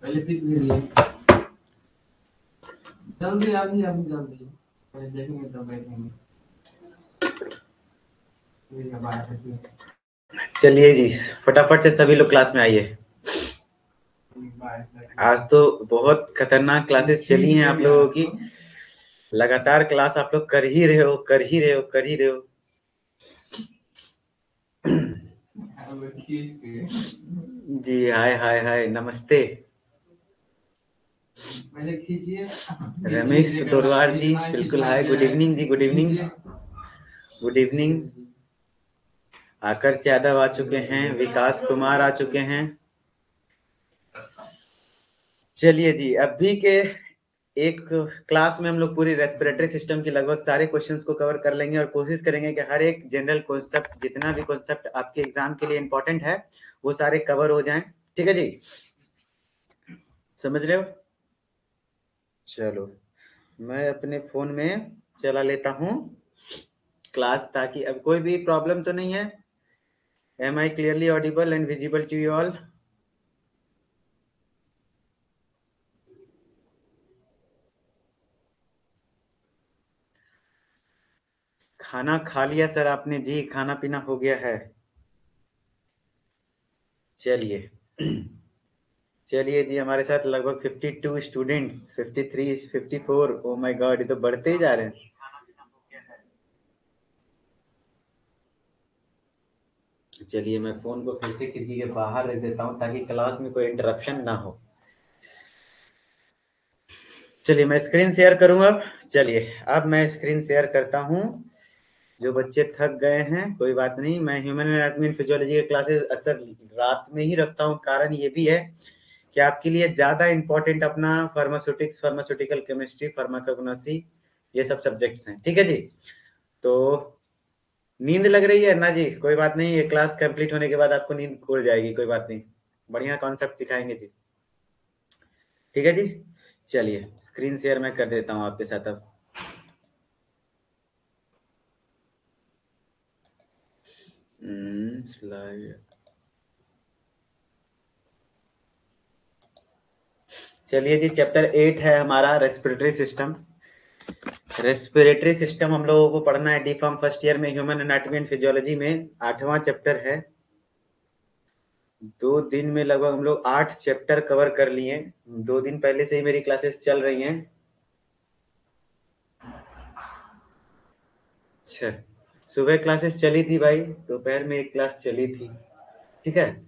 पहले पिक ले लिए जल्दी अभी अभी जल्दी पहले देखेंगे तब बैठेंगे। चलिए जी, फटाफट से सभी लोग क्लास में आइए। आज तो बहुत खतरनाक क्लासेस चली हैं आप लोगों की। लगातार क्लास आप लोग कर ही रहे हो, कर ही रहे हो, कर ही रहे हो। जी हाय हाय हाय, नमस्ते। मैंने खींचिए रमेश दोरवार जी, बिल्कुल हाय, गुड इवनिंग जी, good evening, good evening. आकर्ष Yadav आ चुके हैं, विकास कुमार आ चुके हैं। चलिए जी, अभी के एक क्लास में हम लोग पूरी रेस्पिरेटरी सिस्टम के लगभग सारे क्वेश्चंस को कवर कर लेंगे और कोशिश करेंगे कि हर एक जनरल कॉन्सेप्ट, जितना भी कॉन्सेप्ट आपके एग्जाम के लिए इंपॉर्टेंट है, वो सारे कवर हो जाएं। ठीक है जी, समझ रहे हो? चलो, मैं अपने फोन में चला लेता हूँ क्लास, ताकि अब कोई भी प्रॉब्लम तो नहीं है। Am I clearly audible and visible to you all? खाना खा लिया सर आपने? जी, खाना पीना हो गया है। चलिए चलिए जी, हमारे साथ लगभग 52 स्टूडेंट्स, 53, 54, ओ माय गॉड, ये तो बढ़ते ही जा रहे हैं। चलिए, मैं फोन को फिर से खिड़की के बाहर रख देता हूँ ताकि क्लास में कोई इंटरप्शन ना हो। चलिए, मैं स्क्रीन शेयर करूंगा। चलिए, अब मैं स्क्रीन शेयर करता हूँ। जो बच्चे थक गए हैं कोई बात नहीं, मैं ह्यूमन एनाटॉमी एंड फिजियोलॉजी के क्लासेस अक्सर रात में ही रखता हूँ। कारण ये भी है कि आपके लिए ज्यादा इंपॉर्टेंट अपना फार्मास्यूटिक्स, फार्मास्यूटिकल केमिस्ट्री, फार्माकोग्नोसी, ये सब सब्जेक्ट्स हैं। ठीक है जी, तो नींद लग रही है ना जी? कोई बात नहीं, ये क्लास कंप्लीट होने के बाद आपको नींद खुल जाएगी, कोई बात नहीं, बढ़िया कॉन्सेप्ट सिखाएंगे जी। ठीक है जी, चलिए स्क्रीन शेयर मैं कर देता हूँ आपके साथ अब। स्लाइड। चलिए जी, चैप्टर 8 है हमारा रेस्पिरेटरी सिस्टम। रेस्पिरेटरी सिस्टम हम लोगों को पढ़ना है डी फार्म फर्स्ट ईयर में, ह्यूमन एनाटॉमी एंड फिजियोलॉजी में 8वां चैप्टर है। 2 दिन में लगभग हम लोग 8 चैप्टर कवर कर लिए। 2 दिन पहले से ही मेरी क्लासेस चल रही हैं। अच्छा, सुबह क्लासेस चली थी भाई, दोपहर में एक क्लास चली थी। ठीक है,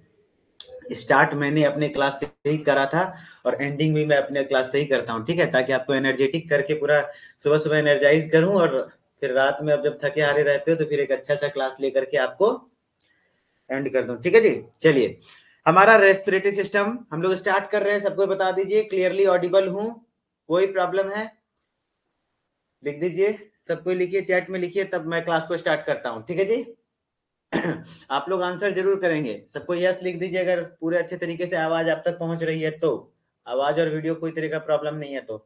स्टार्ट मैंने अपने क्लास से ही करा था और एंडिंग भी मैं अपने क्लास से ही करता हूँ। ठीक है, ताकि आपको एनर्जेटिक करके पूरा सुबह सुबह एनर्जाइज करूं, और फिर रात में अब जब थके हारे रहते हो तो फिर एक अच्छा सा क्लास लेकर के आपको एंड कर दूं। ठीक है जी, चलिए हमारा रेस्पिरेटरी सिस्टम हम लोग स्टार्ट कर रहे हैं। सबको बता दीजिए क्लियरली ऑडिबल हूं? कोई प्रॉब्लम है? लिख दीजिए, सब कोई लिखिए, चैट में लिखिए, तब मैं क्लास को स्टार्ट करता हूं। ठीक है जी आप लोग आंसर जरूर करेंगे। सबको यस लिख दीजिए अगर पूरे अच्छे तरीके से आवाज आप तक पहुंच रही है तो। आवाज और वीडियो कोई तरह का प्रॉब्लम नहीं है तो।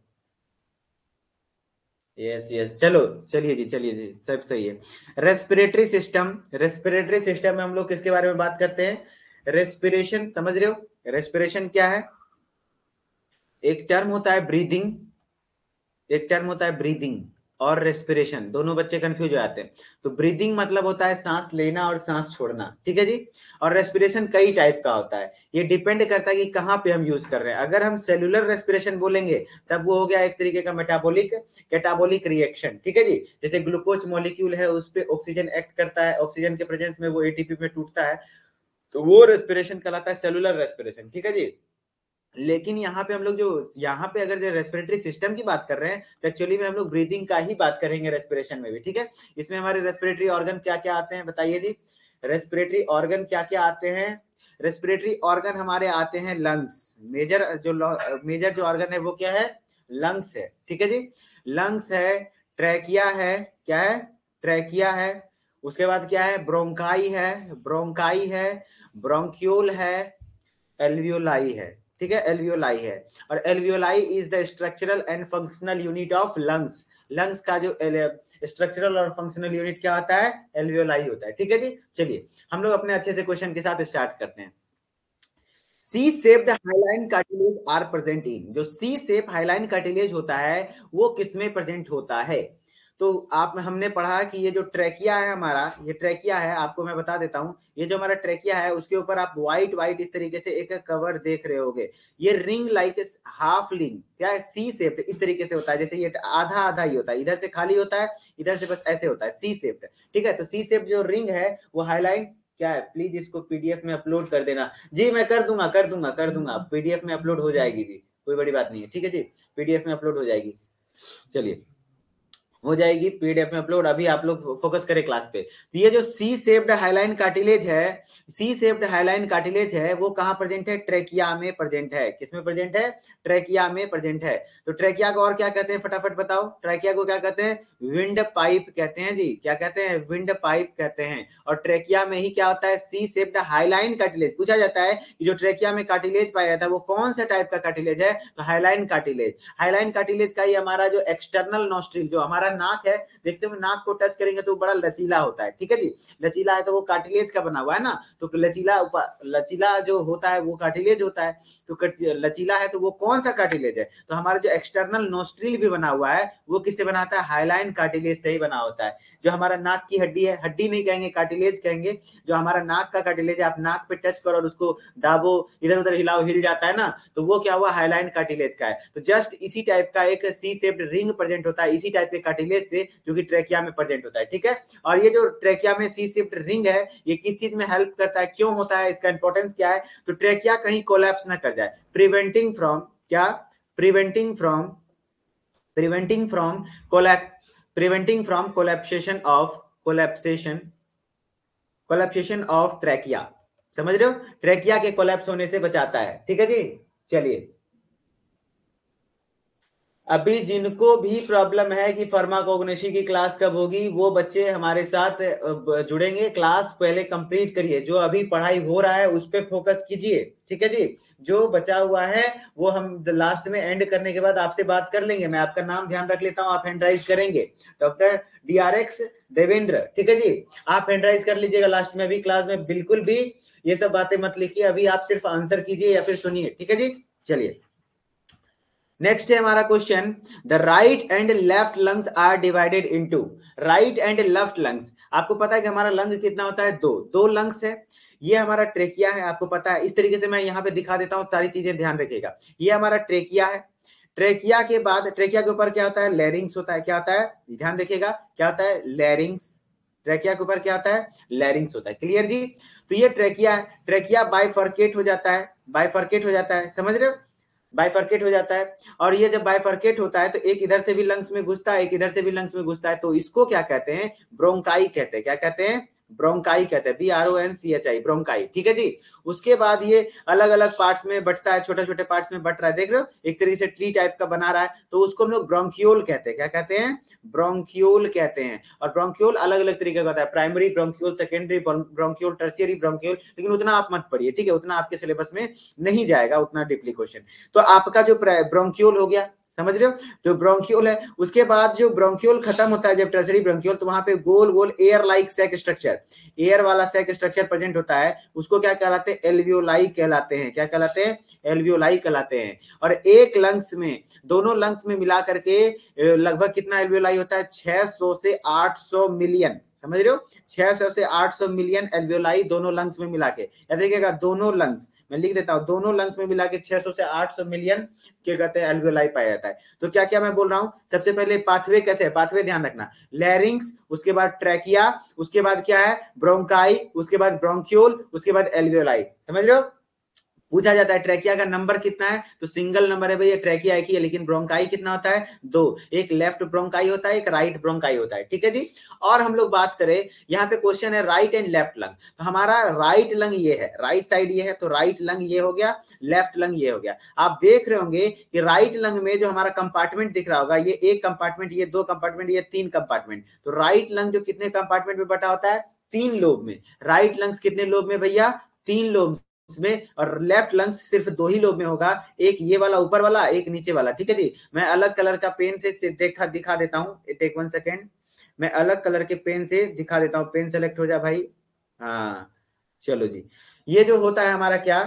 यस यस, चलो चलिए जी, सब सही है। रेस्पिरेटरी सिस्टम, रेस्पिरेटरी सिस्टम में हम लोग किसके बारे में बात करते हैं? रेस्पिरेशन, समझ रहे हो? रेस्पिरेशन क्या है? एक टर्म होता है ब्रीदिंग, एक टर्म होता है ब्रीदिंग और रेस्पिरेशन, दोनों बच्चे कंफ्यूज हो जाते हैं। तो ब्रीदिंग मतलब होता है सांस लेना और सांस छोड़ना। ठीक है जी, और रेस्पिरेशन कई टाइप का होता है, ये डिपेंड करता है कि कहाँ पे हम यूज कर रहे हैं। अगर हम सेलुलर रेस्पिरेशन बोलेंगे तब वो हो गया एक तरीके का मेटाबॉलिक कैटाबॉलिक रिएक्शन। ठीक है जी, जैसे ग्लूकोज मॉलिक्यूल है, उस पर ऑक्सीजन एक्ट करता है, ऑक्सीजन के प्रेजेंस में वो एटीपी में टूटता है, तो वो रेस्पिरेशन कहलाता है सेलुलर रेस्पिरेशन। ठीक है जी, लेकिन यहाँ पे हम लोग जो यहाँ पे अगर जो रेस्पिरेटरी सिस्टम की बात कर रहे हैं तो एक्चुअली में हम लोग ब्रीदिंग का ही बात करेंगे रेस्पिरेशन में भी। ठीक है, इसमें हमारे रेस्पिरेटरी ऑर्गन क्या क्या आते हैं बताइए जी? रेस्पिरेटरी ऑर्गन क्या क्या आते हैं? रेस्पिरेटरी ऑर्गन हमारे आते हैं लंग्स, मेजर जो ऑर्गन है वो क्या है? लंग्स है। ठीक है जी, लंग्स है, ट्रैकिया है, क्या है? ट्रैकिया है। उसके बाद क्या है? ब्रोंकाई है, ब्रोंकाई है, ब्रोंक्यूल है, एल्वियोलाई है। ठीक है, एल्वियोलाई है। और alveoli is the structural and functional unit of lungs. Lungs का जो स्ट्रक्चरल और फंक्शनल यूनिट क्या होता है? एल्वियोलाई होता है। ठीक है जी, चलिए हम लोग अपने अच्छे से क्वेश्चन के साथ स्टार्ट करते हैं। C shaped hyaline cartilage are present in, जो सी शेप हाइलाइन कार्टिलेज होता है वो किसमें प्रेजेंट होता है? तो आप हमने पढ़ा कि ये जो ट्रैकिया है हमारा, ये ट्रैकिया है, आपको मैं बता देता हूं, ये जो हमारा ट्रैकिया है उसके ऊपर आप व्हाइट व्हाइट इस तरीके से एक कवर देख रहे होगे, ये रिंग लाइक हाफ रिंग क्या है, सी शेप्ड इस तरीके से होता है, जैसे ये आधा आधा ही होता है, इधर से खाली होता है, इधर से बस ऐसे होता है, सी शेप्ड। ठीक है, तो सी शेप्ड जो रिंग है वो हाईलाइन क्या है, प्लीज इसको पीडीएफ में अपलोड कर देना जी। मैं कर दूंगा पीडीएफ में अपलोड हो जाएगी जी, कोई बड़ी बात नहीं है। ठीक है जी, पीडीएफ में अपलोड हो जाएगी, चलिए हो जाएगी पीडीएफ में अपलोड। अभी आप लोग फोकस करें क्लास पे। तो ये जो सी शेप्ड हाइलाइन कार्टिलेज है, सी शेप्ड हाइलाइन कार्टिलेज है वो कहां प्रेजेंट है? ट्रैकिया में प्रेजेंट है। किसमें प्रेजेंट है? ट्रैकिया में प्रेजेंट है। तो ट्रैकिया को और क्या कहते हैं, फटाफट बताओ। ट्रैकिया को क्या कहते हैं? विंड पाइप कहते हैं जी। क्या कहते हैं? विंड पाइप कहते हैं। और ट्रैकिया में ही क्या होता है? C shaped hyaline cartilage. पूछा जाता है कि जो ट्रैकिया में कार्टिलेज पाया जाता है वो कौन सा टाइप का कार्टिलेज है? तो हाइलाइन कार्टिलेज। हाइलाइन कार्टिलेज का ही हमारा जो एक्सटर्नल नोस्ट्रिल, जो हमारा नाक है, देखते हो नाक को टच करेंगे तो बड़ा लचीला होता है। ठीक है जी, लचीला है तो वो कार्टिलेज का बना हुआ है ना, तो लचीला जो होता है वो कार्टिलेज होता है। तो लचीला है तो वो कौन सा कार्टिलेज है? तो हमारा जो एक्सटर्नल नोस्ट्रिल भी बना हुआ है वो किससे बना होता है? हाइलाइन कार्टिलेज से ही बना होता है। जो हमारा नाक की हड्डी है, हड्डी नहीं कहेंगे कार्टिलेज कहेंगे, जो हमारा नाक का कार्टिलेज है, आप नाक पे टच करो और उसको दाबो, इधर उधर हिलाओ, हिल जाता है ना, तो वो क्या हुआ? हाइलाइन कार्टिलेज का है। तो जस्ट इसी टाइप का एक सी शेप्ड रिंग प्रेजेंट होता है इसी टाइप के कार्टिलेज से, जो कि ट्रैकिया में प्रेजेंट होता है। ठीक है, और ये जो ट्रैकिया में सी शेप्ड रिंग है ये किस चीज में हेल्प करता है, क्यों होता है, इसका इंपॉर्टेंस क्या है? तो ट्रैकिया कहीं कोलैप्स ना कर जाए, प्रिवेंटिंग फ्रॉम क्या? Preventing from preventing from preventing from collapsation of trachea. समझ रहे हो? ट्रैकिया के कोलैप्स होने से बचाता है। ठीक है जी, चलिए अभी जिनको भी प्रॉब्लम है कि फार्माकोग्नोसी की क्लास कब होगी, वो बच्चे हमारे साथ जुड़ेंगे। क्लास पहले कंप्लीट करिए, जो अभी पढ़ाई हो रहा है उस पर फोकस कीजिए। ठीक है जी, जो बचा हुआ है वो हम लास्ट में एंड करने के बाद आपसे बात कर लेंगे। मैं आपका नाम ध्यान रख लेता हूँ, आप हैंडराइज करेंगे, डॉक्टर DRX देवेंद्र। ठीक है जी, आप हैंडराइज कर लीजिएगा लास्ट में। अभी क्लास में बिल्कुल भी ये सब बातें मत लिखिए, अभी आप सिर्फ आंसर कीजिए या फिर सुनिए। ठीक है जी, चलिए नेक्स्ट है हमारा question, the right and left lungs are divided into. Right and left lungs, आपको पता है कि हमारा लंग कितना होता है? दो लंग्स है। ये हमारा ट्रेकिया है, आपको पता है। इस तरीके से मैं यहाँ पे दिखा देता हूँ, सारी चीजें ध्यान रखिएगा। ये हमारा ट्रेकिया है। ट्रेकिया के बाद ट्रेकिया के ऊपर क्या होता है? लैरिंग्स होता है। क्या होता है? ध्यान रखिएगा, क्या होता है? लैरिंग्स। ट्रेकिया के ऊपर क्या होता है? लैरिंग्स होता है। क्लियर जी? तो ये ट्रेकिया है। ट्रेकिया बाइफर्केट हो जाता है, बाइफर्केट हो जाता है, समझ रहे हो? बाइफर्केट हो जाता है। और ये जब बाइफर्केट होता है तो एक इधर से भी लंग्स में घुसता है, एक इधर से भी लंग्स में घुसता है, तो इसको क्या कहते हैं? ब्रोंकाई कहते हैं। क्या कहते हैं? ब्रोंकाई कहते हैं, BRONCHI, ब्रोंकाई। ठीक है जी, उसके बाद ये अलग अलग पार्ट्स में बंटता है, छोटे छोटे पार्ट्स में बंट रहा है, देख रहे हो एक तरीके से ट्री टाइप का बना रहा है, तो उसको हम लोग ब्रोंकियोल कहते हैं। क्या कहते हैं? ब्रोंकियोल कहते हैं। और ब्रोंकियोल अलग अलग तरीके का होता है, primary bronchiole, secondary bronchiole, tertiary bronchiole, लेकिन उतना आप मत पढ़िए। ठीक है, उतना आपके सिलेबस में नहीं जाएगा उतना डीपली क्वेश्चन। तो आपका जो ब्रोंकियोल हो गया, समझ रहे हो? जो ब्रोंकियोल है, उसके बाद जो ब्रोंकियोल खत्म होता है जब टर्सरी ब्रोंकियोल, तो वहां पे गोल गोल air like sac structure, air वाला सैक स्ट्रक्चर प्रेजेंट होता है, उसको क्या कहलाते हैं? एल्वियोलाई कहलाते हैं। क्या कहलाते हैं? एल्वियोलाई कहलाते हैं। और एक लंग्स में, दोनों लंग्स में मिला करके लगभग कितना एल्वियोलाई होता है? 600 से 800 मिलियन। समझ रहे हो? 600 से 800 मिलियन एल्वियोलाई दोनों लंग्स में मिला के। याद देखिएगा, दोनों लंग्स, मैं लिख देता हूं, दोनों लंग्स में मिला के 600 से 800 मिलियन क्या कहते हैं? एल्वियोलाई पाया जाता है। तो क्या क्या मैं बोल रहा हूं? सबसे पहले पाथवे कैसे है, पाथवे ध्यान रखना। लैरिंग्स, उसके बाद ट्रैकिया, उसके बाद क्या है? ब्रोंकाई, उसके बाद ब्रोंकियोल, उसके बाद एल्वियोलाई। समझ रहे हो? पूछा जाता है ट्रैकिया का नंबर कितना है, तो सिंगल नंबर है भैया, ट्रैकिया एक ही है, लेकिन ब्रोंकाई कितना होता है? दो। एक लेफ्ट ब्रोंकाई होता है, एक राइट ब्रोंकाई होता है। ठीक है जी, और हम लोग बात करें, यहाँ पे क्वेश्चन है राइट एंड लेफ्ट लंग, तो हमारा राइट लंग ये है, राइट साइड ये है, तो राइट लंग ये हो गया, लेफ्ट लंग ये हो गया। आप देख रहे होंगे कि राइट लंग में जो हमारा कंपार्टमेंट दिख रहा होगा, ये एक कंपार्टमेंट, ये दो कंपार्टमेंट, ये तीन कंपार्टमेंट। तो राइट लंग जो कितने कंपार्टमेंट में बटा होता है? 3 लोब में। राइट लंग्स कितने लोब में भैया? 3 लोब में। और लेफ्ट लंग्स सिर्फ 2 ही लोब में होगा, एक ये वाला ऊपर वाला, एक नीचे वाला। ठीक है जी, मैं अलग कलर का पेन से दिखा देता हूं, टेक 1 सेकेंड, मैं अलग कलर के पेन से दिखा देता हूं। पेन सेलेक्ट हो जा भाई। हाँ चलो जी, ये जो होता है हमारा क्या,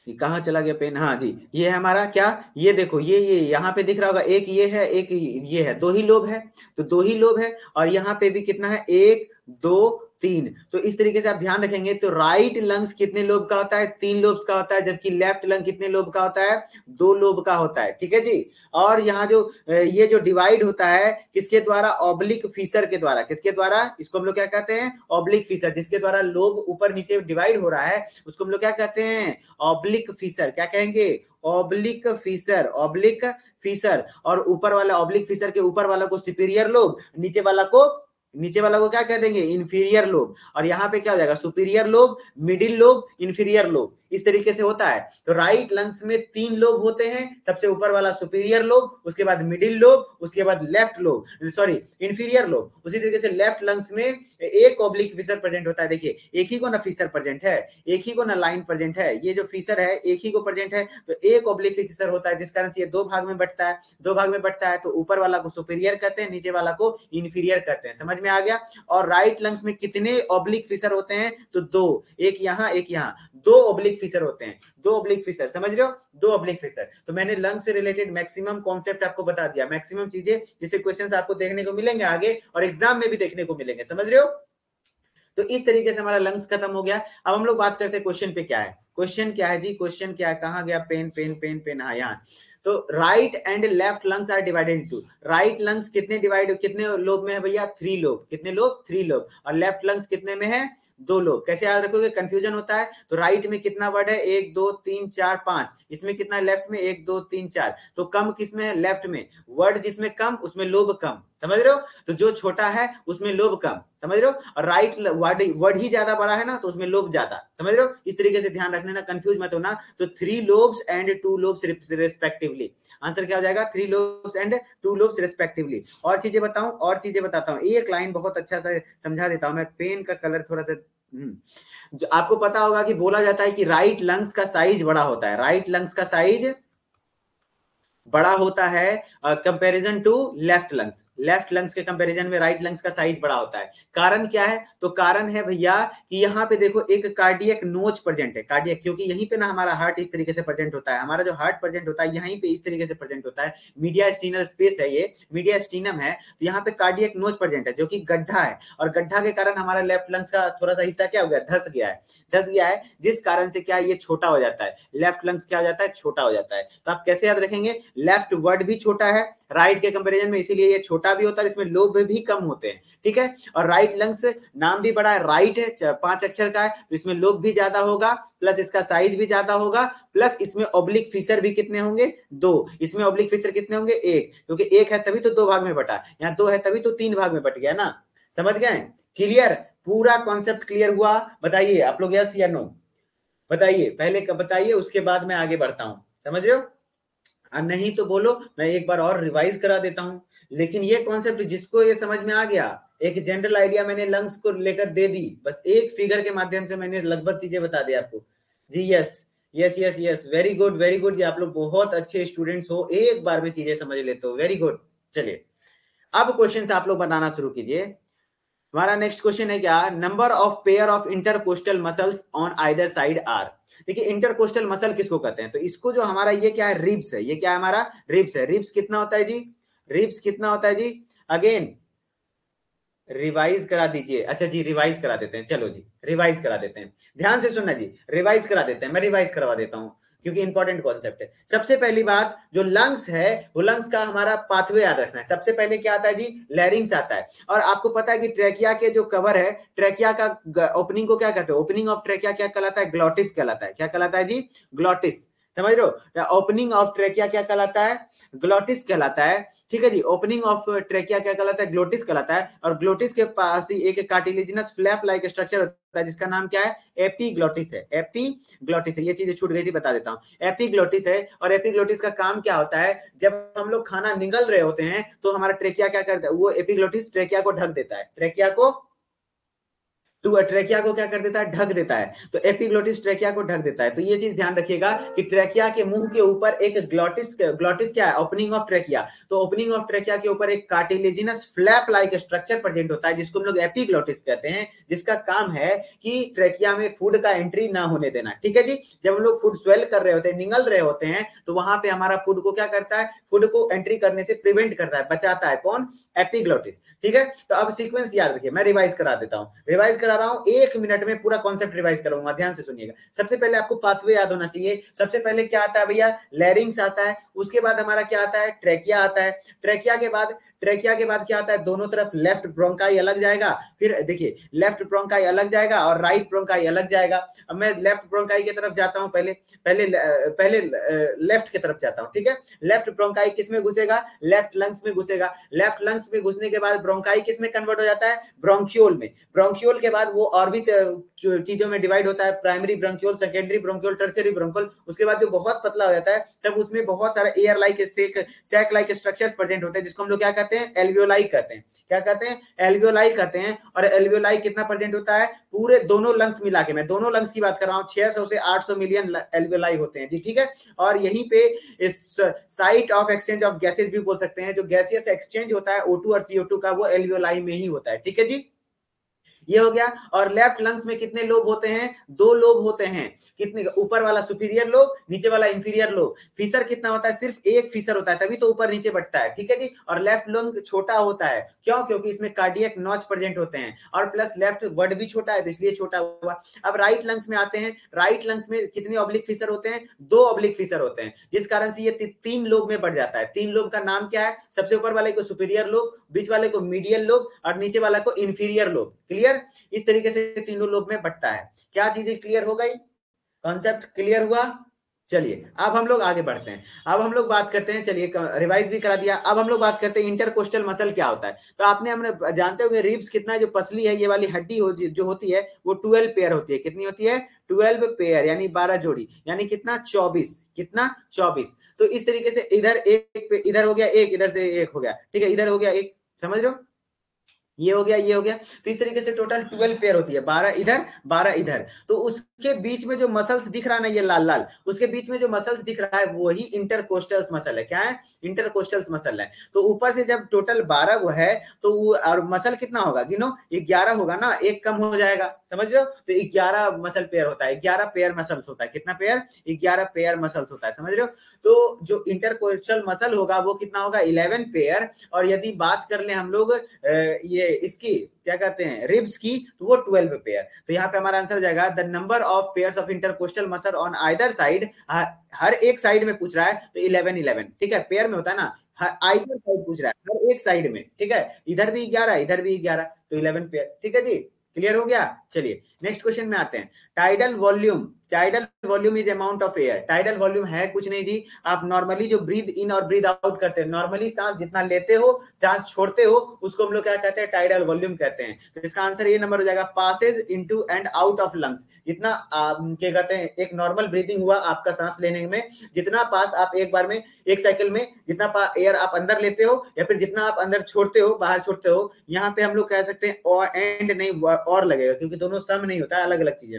ये कहाँ चला गया पेन? हाँ जी, ये है हमारा क्या, ये देखो ये यहाँ पे दिख रहा होगा, एक ये है एक ये है, दो ही लोब है, तो दो ही लोब है, और यहाँ पे भी कितना है, एक दो तीन। तो इस तरीके से आप ध्यान रखेंगे तो राइट लंग्स कितने लोब का होता है, तीन लोब्स का होता है, जबकि लेफ्ट लंग कितने लोब का होता है, दो लोब का होता है। ठीक है जी। और यहाँ जो ये जो डिवाइड होता है किसके द्वारा, ऑब्लिक फिशर के द्वारा। किसके द्वारा, इसको हम लोग क्या कहते हैं, ऑब्लिक फिशर, जिसके द्वारा लोब ऊपर नीचे डिवाइड हो रहा है उसको हम लोग क्या कहते हैं, ऑब्लिक फिशर। क्या कहेंगे, ऑब्लिक फिशर, ऑब्लिक फिशर। और ऊपर वाला ऑब्लिक फिशर के ऊपर वाला को सुपीरियर लोब, नीचे वाला को क्या कह देंगे, इंफीरियर लोब। और यहाँ पे क्या हो जाएगा, superior lobe, middle lobe, inferior lobe, इस तरीके से होता है। तो राइट लंग्स में तीन लोब होते हैं, सबसे ऊपर वाला सुपीरियर लोब, उसके बाद मिडिल लोब, उसके बाद left lobe, sorry inferior lobe. उसी तरीके से लेफ्ट लंग्स में एक ऑब्लिक फिशर प्रेजेंट होता है। देखिए एक ही को ना फिशर प्रेजेंट है, एक ही को ना लाइन प्रेजेंट है, ये जो फिशर है एक ही को प्रेजेंट है, तो एक ऑब्लिक फिशर होता है, जिस कारण से ये दो भाग में बंटता है। दो भाग में बंटता है तो ऊपर वाला को सुपीरियर कहते हैं, नीचे वाला को इंफीरियर कहते हैं। समझ में आ गया। और राइट लंग्स में कितने ऑब्लिक फिशर होते हैं, तो दो, एक यहाँ एक यहाँ, दो ऑब्लिक फिशर होते हैं, दो ऑब्लिक फिशर। समझ रहे हो, दो ऑब्लिक फिशर। तो मैंने लंग से रिलेटेड मैक्सिमम कॉन्सेप्ट आपको बता दिया, मैक्सिमम चीजें जिससे क्वेश्चंस आपको देखने को मिलेंगे आगे और एग्जाम में भी देखने को मिलेंगे। समझ रहे हो। तो इस तरीके से हमारा लंग्स खत्म हो गया। अब हम लोग बात करते हैं क्वेश्चन पे क्या है। क्वेश्चन क्या है जी, क्वेश्चन क्या है, कहाँ गया पेन पेन पेन पेन, हाँ यहाँ। तो right and left lungs are divided into, right lungs कितने डिवाइड, कितने लोब में है भैया, थ्री लोब। कितने लोब, थ्री लोब। और लेफ्ट लंग्स कितने में है, दो लोब। कैसे याद रखोगे, कंफ्यूजन होता है। तो राइट में कितना वर्ड है, एक दो तीन चार पांच, इसमें कितना है, लेफ्ट में एक दो तीन चार। तो कम किसमें है, लेफ्ट में। वर्ड जिसमें कम उसमें लोब कम। समझ रहे हो, तो जो छोटा है उसमें लोब कम। समझ रहे हो। और राइट वर्ड ही ज्यादा बड़ा है ना, तो उसमें लोब ज्यादा। समझ रहे हो, इस तरीके से ध्यान रखना, कंफ्यूज मत होना। तो three lobes and two lobes respectively. Answer क्या हो जाएगा, three lobes and two lobes respectively. और चीजें बताऊं, और चीजें बताता हूं, एक लाइन बहुत अच्छा से समझा देता हूं मैं। पेन का कलर थोड़ा सा जो आपको पता होगा कि बोला जाता है कि राइट लंग्स का साइज बड़ा होता है, राइट लंग्स का साइज बड़ा होता है comparison to left lungs. Left lungs के कंपैरिजन में राइट लंग्स का साइज बड़ा होता है। कारण क्या है, तो कारण है भैया कि यहाँ पे देखो एक कार्डियक नोच प्रेजेंट है। कार्डियक क्योंकि यहीं पे ना हमारा हार्ट इस तरीके से प्रेजेंट होता है, हमारा जो हार्ट प्रेजेंट होता है यहीं पे इस तरीके से प्रेजेंट होता है। मीडिया स्टीनल स्पेस है, ये मीडिया स्टीनम है, तो यहाँ पे कार्डियक नोच प्रेजेंट है जो कि गड्ढा है, और गड्ढा के कारण हमारा लेफ्ट लंग्स का थोड़ा सा हिस्सा क्या हो गया, धस गया है, धस गया है, जिस कारण से क्या ये छोटा हो जाता है। लेफ्ट लंग्स क्या हो जाता है, छोटा हो जाता है। तो आप कैसे याद रखेंगे, लेफ्ट वर्ड भी छोटा है राइट के कंपैरिजन में, इसीलिए ये छोटा भी होता है, इसमें लोब भी कम होते हैं। ठीक है। और राइट लंग्स नाम भी बड़ा है, राइट है, 5 अक्षर का है, तो इसमें लोब भी ज्यादा होगा, प्लस इसका साइज भी ज्यादा होगा, प्लस इसमें ऑब्लिक फिशर भी कितने होंगे, दो। इसमें ऑब्लिक फिशर कितने होंगे, एक, क्योंकि एक है तभी तो दो भाग में बटा, यहाँ दो है तभी तो तीन भाग में बट गया ना। समझ गए, क्लियर, पूरा कॉन्सेप्ट क्लियर हुआ। बताइए आप लोग यस या नो, बताइए, पहले बताइए उसके बाद मैं आगे बढ़ता हूं। समझ रहे हो, नहीं तो बोलो, मैं एक बार और रिवाइज करा देता हूं। लेकिन ये कॉन्सेप्ट जिसको ये समझ में आ गया, एक जनरल आइडिया मैंने लंग्स को लेकर दे दी, बस एक फिगर के माध्यम से मैंने लगभग चीजें बता दी आपको। जी yes yes yes yes, very good very good जी, आप लोग बहुत अच्छे स्टूडेंट्स हो, एक बार में चीजें समझ लेते हो, वेरी गुड। चलिए अब क्वेश्चन आप लोग बताना शुरू कीजिए। हमारा नेक्स्ट क्वेश्चन है क्या, number of pair of intercostal muscles on either side are. देखिए इंटरकोस्टल मसल किसको कहते हैं, तो इसको जो हमारा ये क्या है, रिब्स है, ये क्या है हमारा, रिब्स है। रिब्स कितना होता है जी, रिब्स कितना होता है जी, अगेन रिवाइज करा दीजिए। अच्छा जी रिवाइज करा देते हैं, चलो जी रिवाइज करा देते हैं, ध्यान से सुनना जी, रिवाइज करा देते हैं, मैं रिवाइज करवा देता हूं क्योंकि इंपॉर्टेंट कॉन्सेप्ट है। सबसे पहली बात, जो लंग्स है वो लंग्स का हमारा पाथवे याद रखना है। सबसे पहले क्या आता है जी, लैरिंग्स आता है। और आपको पता है कि ट्रैकिया के जो कवर है, ट्रैकिया का ओपनिंग को क्या कहते हैं, ओपनिंग ऑफ ट्रैकिया क्या कहलाता है, ग्लॉटिस कहलाता है। क्या कहलाता है जी, ग्लॉटिस। समझ रहे हो, ओपनिंग ऑफ ट्रैकिया क्या कहलाता है, ग्लॉटिस कहलाता है। ठीक है जी, ओपनिंग ऑफ ट्रैकिया क्या कहलाता है, ग्लोटिस कहलाता है। और ग्लोटिस के पास ही एक कार्टिलेजिनस फ्लैप लाइक स्ट्रक्चर होता है जिसका नाम क्या है, एपीग्लोटिस है। एपीग्लोटिस है, ये चीजें छूट गई थी, बता देता हूं, एपीग्लोटिस है। और एपीग्लोटिस का काम क्या होता है, जब हम लोग खाना निगल रहे होते हैं तो हमारा ट्रेकिया क्या करता है, वो एपीग्लोटिस ट्रेकिया को ढक देता है, ट्रेकिया को तो ट्रेकिया को क्या कर देता है, ढक देता है। तो एपिग्लोटिस ट्रेकिया को ढक देता है। तो ये चीज ध्यान रखिएगा कि ट्रेकिया के मुंह के ऊपर एक ग्लोटिस, ग्लोटिस क्या है, ओपनिंग ऑफ ट्रेकिया। तो ओपनिंग ऑफ ट्रेकिया के ऊपर एक cartilaginous flap like structure present होता है, जिसको हम लोग एपिग्लोटिस कहते हैं, जिसका काम है कि ट्रेकिया में फूड का एंट्री ना होने देना। ठीक है जी। जब हम लोग फूड स्वेल कर रहे होते हैं, निगल रहे होते हैं, तो वहां पे हमारा फूड को क्या करता है, फूड को एंट्री करने से प्रिवेंट करता है, बचाता है। कौन? एपिग्लोटिस। ठीक है। तो अब सीक्वेंस याद रखिए, मैं रिवाइज करा देता हूं, रिवाइज करा रहा हूं, 1 मिनट में पूरा कॉन्सेप्ट रिवाइज करूंगा, ध्यान से सुनिएगा। सबसे पहले आपको पाथवे याद होना चाहिए। सबसे पहले क्या आता है भैया, लैरिंग्स आता है। उसके बाद हमारा क्या आता है, ट्रेकिया आता है। ट्रेकिया के बाद क्या आता है, दोनों तरफ लेफ्ट ब्रोंकाई अलग जाएगा। फिर देखिए, लेफ्ट ब्रोंकाई अलग जाएगा और राइट ब्रोंकाई अलग जाएगा। अब मैं लेफ्ट ब्रोंकाई की तरफ जाता हूं, पहले लेफ्ट की तरफ जाता हूं। ठीक है। लेफ्ट ब्रोंकाई किस में घुसेगा, लेफ्ट लंग्स में घुसेगा। लेफ्ट लंग्स में घुसने के बाद ब्रोंकाई किस में कन्वर्ट हो जाता है, ब्रोंक्यूल में। ब्रोंक्यूल के बाद वो और भी चीजों में डिवाइड होता है, primary bronchiole, secondary bronchiole, tertiary bronchiole. उसके बाद जो बहुत पतला हो जाता है, तब उसमें बहुत सारा air like sac like structures present होते हैं, जिसको हम लोग क्या कहते हैं, एल्वियोलाई कहते हैं। क्या कहते हैं, एल्वियोलाई कहते हैं। और एल्वियोलाई कितना प्रेजेंट होता है, पूरे दोनों लंग्स मिला के, मैं दोनों लंग्स की बात कर रहा हूँ, 600 से 800 मिलियन एल्वियोलाई होते हैं जी। ठीक है। और यहीं पे इस site of exchange of gases भी बोल सकते हैं, जो गैसियस एक्सचेंज होता है O2 और CO2 का, वो एल्वियोलाई में ही होता है। ठीक है जी। ये हो गया। और लेफ्ट लंग्स में कितने लोब होते हैं, 2 लोब होते हैं। कितने, ऊपर वाला सुपीरियर लोब, नीचे वाला इंफीरियर लोब। फीसर कितना होता है, सिर्फ एक फीसर होता है, तभी तो ऊपर नीचे बढ़ता है। ठीक है जी। और लेफ्ट लंग छोटा होता है, क्यों, क्योंकि इसमें कार्डियक नॉच प्रेजेंट होते हैं, और प्लस लेफ्ट वर्ड भी छोटा है, तो इसलिए छोटा हुआ। अब राइट लंग्स में आते हैं। राइट लंग्स में कितने ऑब्लिक फीसर होते हैं, 2 ऑब्लिक फीसर होते हैं, जिस कारण से ये 3 लोब में बढ़ जाता है। 3 लोब का नाम क्या है, सबसे ऊपर वाले को सुपीरियर लोब, बीच वाले को मीडियल लोब, और नीचे वाला को इंफीरियर लोब। क्लियर? इस तरीके से तीनों लोब में बंटता है। क्या चीजें क्लियर हो गई, कॉन्सेप्ट क्लियर हुआ? चलिए अब हम लोग आगे बढ़ते हैं। अब हम लोग बात करते हैं, चलिए रिवाइज भी करा दिया, अब हम लोग बात करते हैं इंटरकोस्टल मसल क्या होता है। तो हमने जानते होंगे रिब्स कितना, जो पसली है, ये वाली हड्डी जो होती है, वो 12 पेयर होती है। कितनी होती है, 12 पेयर, यानी 12 जोड़ी, यानी कितना, 24। कितना, 24। तो इस तरीके से इधर एक, इधर हो गया एक, इधर से एक हो गया। ठीक है, इधर हो गया एक, समझ रहे हो, ये हो गया, ये हो गया। तो इस तरीके से टोटल 12 पेयर होती है, 12 इधर 12 इधर। तो उसके बीच में जो मसल्स दिख रहा है ना, ये लाल लाल, उसके बीच में जो मसल्स दिख रहा है, वो ही इंटरकोस्टल्स मसल है। क्या है, इंटरकोस्टल्स मसल है। तो ऊपर से जब टोटल 12 वो है, तो वो और मसल कितना होगा, गिनो, 11 होगा ना, एक कम हो जाएगा, समझ रहे हो। तो 11 मसल पेयर होता है, 11 पेयर मसल्स होता है। कितना पेयर, 11 पेयर मसल्स होता है, समझ रहे हो। तो जो इंटरकोस्टल मसल होगा वो कितना होगा, 11 पेयर। और यदि बात कर ले हम लोग ये इसकी क्या कहते हैं, रिब्स की, तो वो 12 पेयर। तो यहाँ पे हमारा आंसर हो जाएगा, the number of pairs of intercostal muscle on either side, हर एक साइड में पूछ रहा है, तो 11 11। ठीक है, पेयर में होता है ना, आइदर साइड पूछ रहा है, हर एक साइड में। ठीक है, इधर भी 11, इधर भी 11, तो 11 पेयर। ठीक है जी, क्लियर हो गया। चलिए नेक्स्ट क्वेश्चन में आते हैं। Tidal volume, tidal volume is amount of air. Tidal volume है कुछ नहीं जी, आप नॉर्मली जो ब्रीद इन और ब्रीद आउट करते हैं, नॉर्मली सांस जितना लेते हो, सांस छोड़ते हो, उसको हम लोग क्या कहते हैं, टाइडल वॉल्यूम कहते हैं। तो इसका आंसर ये नंबर हो जाएगा, passes into and out of lungs. जितना क्या कहते हैं, एक नॉर्मल ब्रीदिंग हुआ आपका सांस लेने में, जितना पास आप एक बार में, एक साइकिल में जितना एयर आप अंदर लेते हो, या फिर जितना आप अंदर छोड़ते हो, बाहर छोड़ते हो, यहाँ पे हम लोग कह सकते हैं और एंड नहीं, और लगेगा, क्योंकि दोनों सम नहीं होता है, अलग अलग चीजें।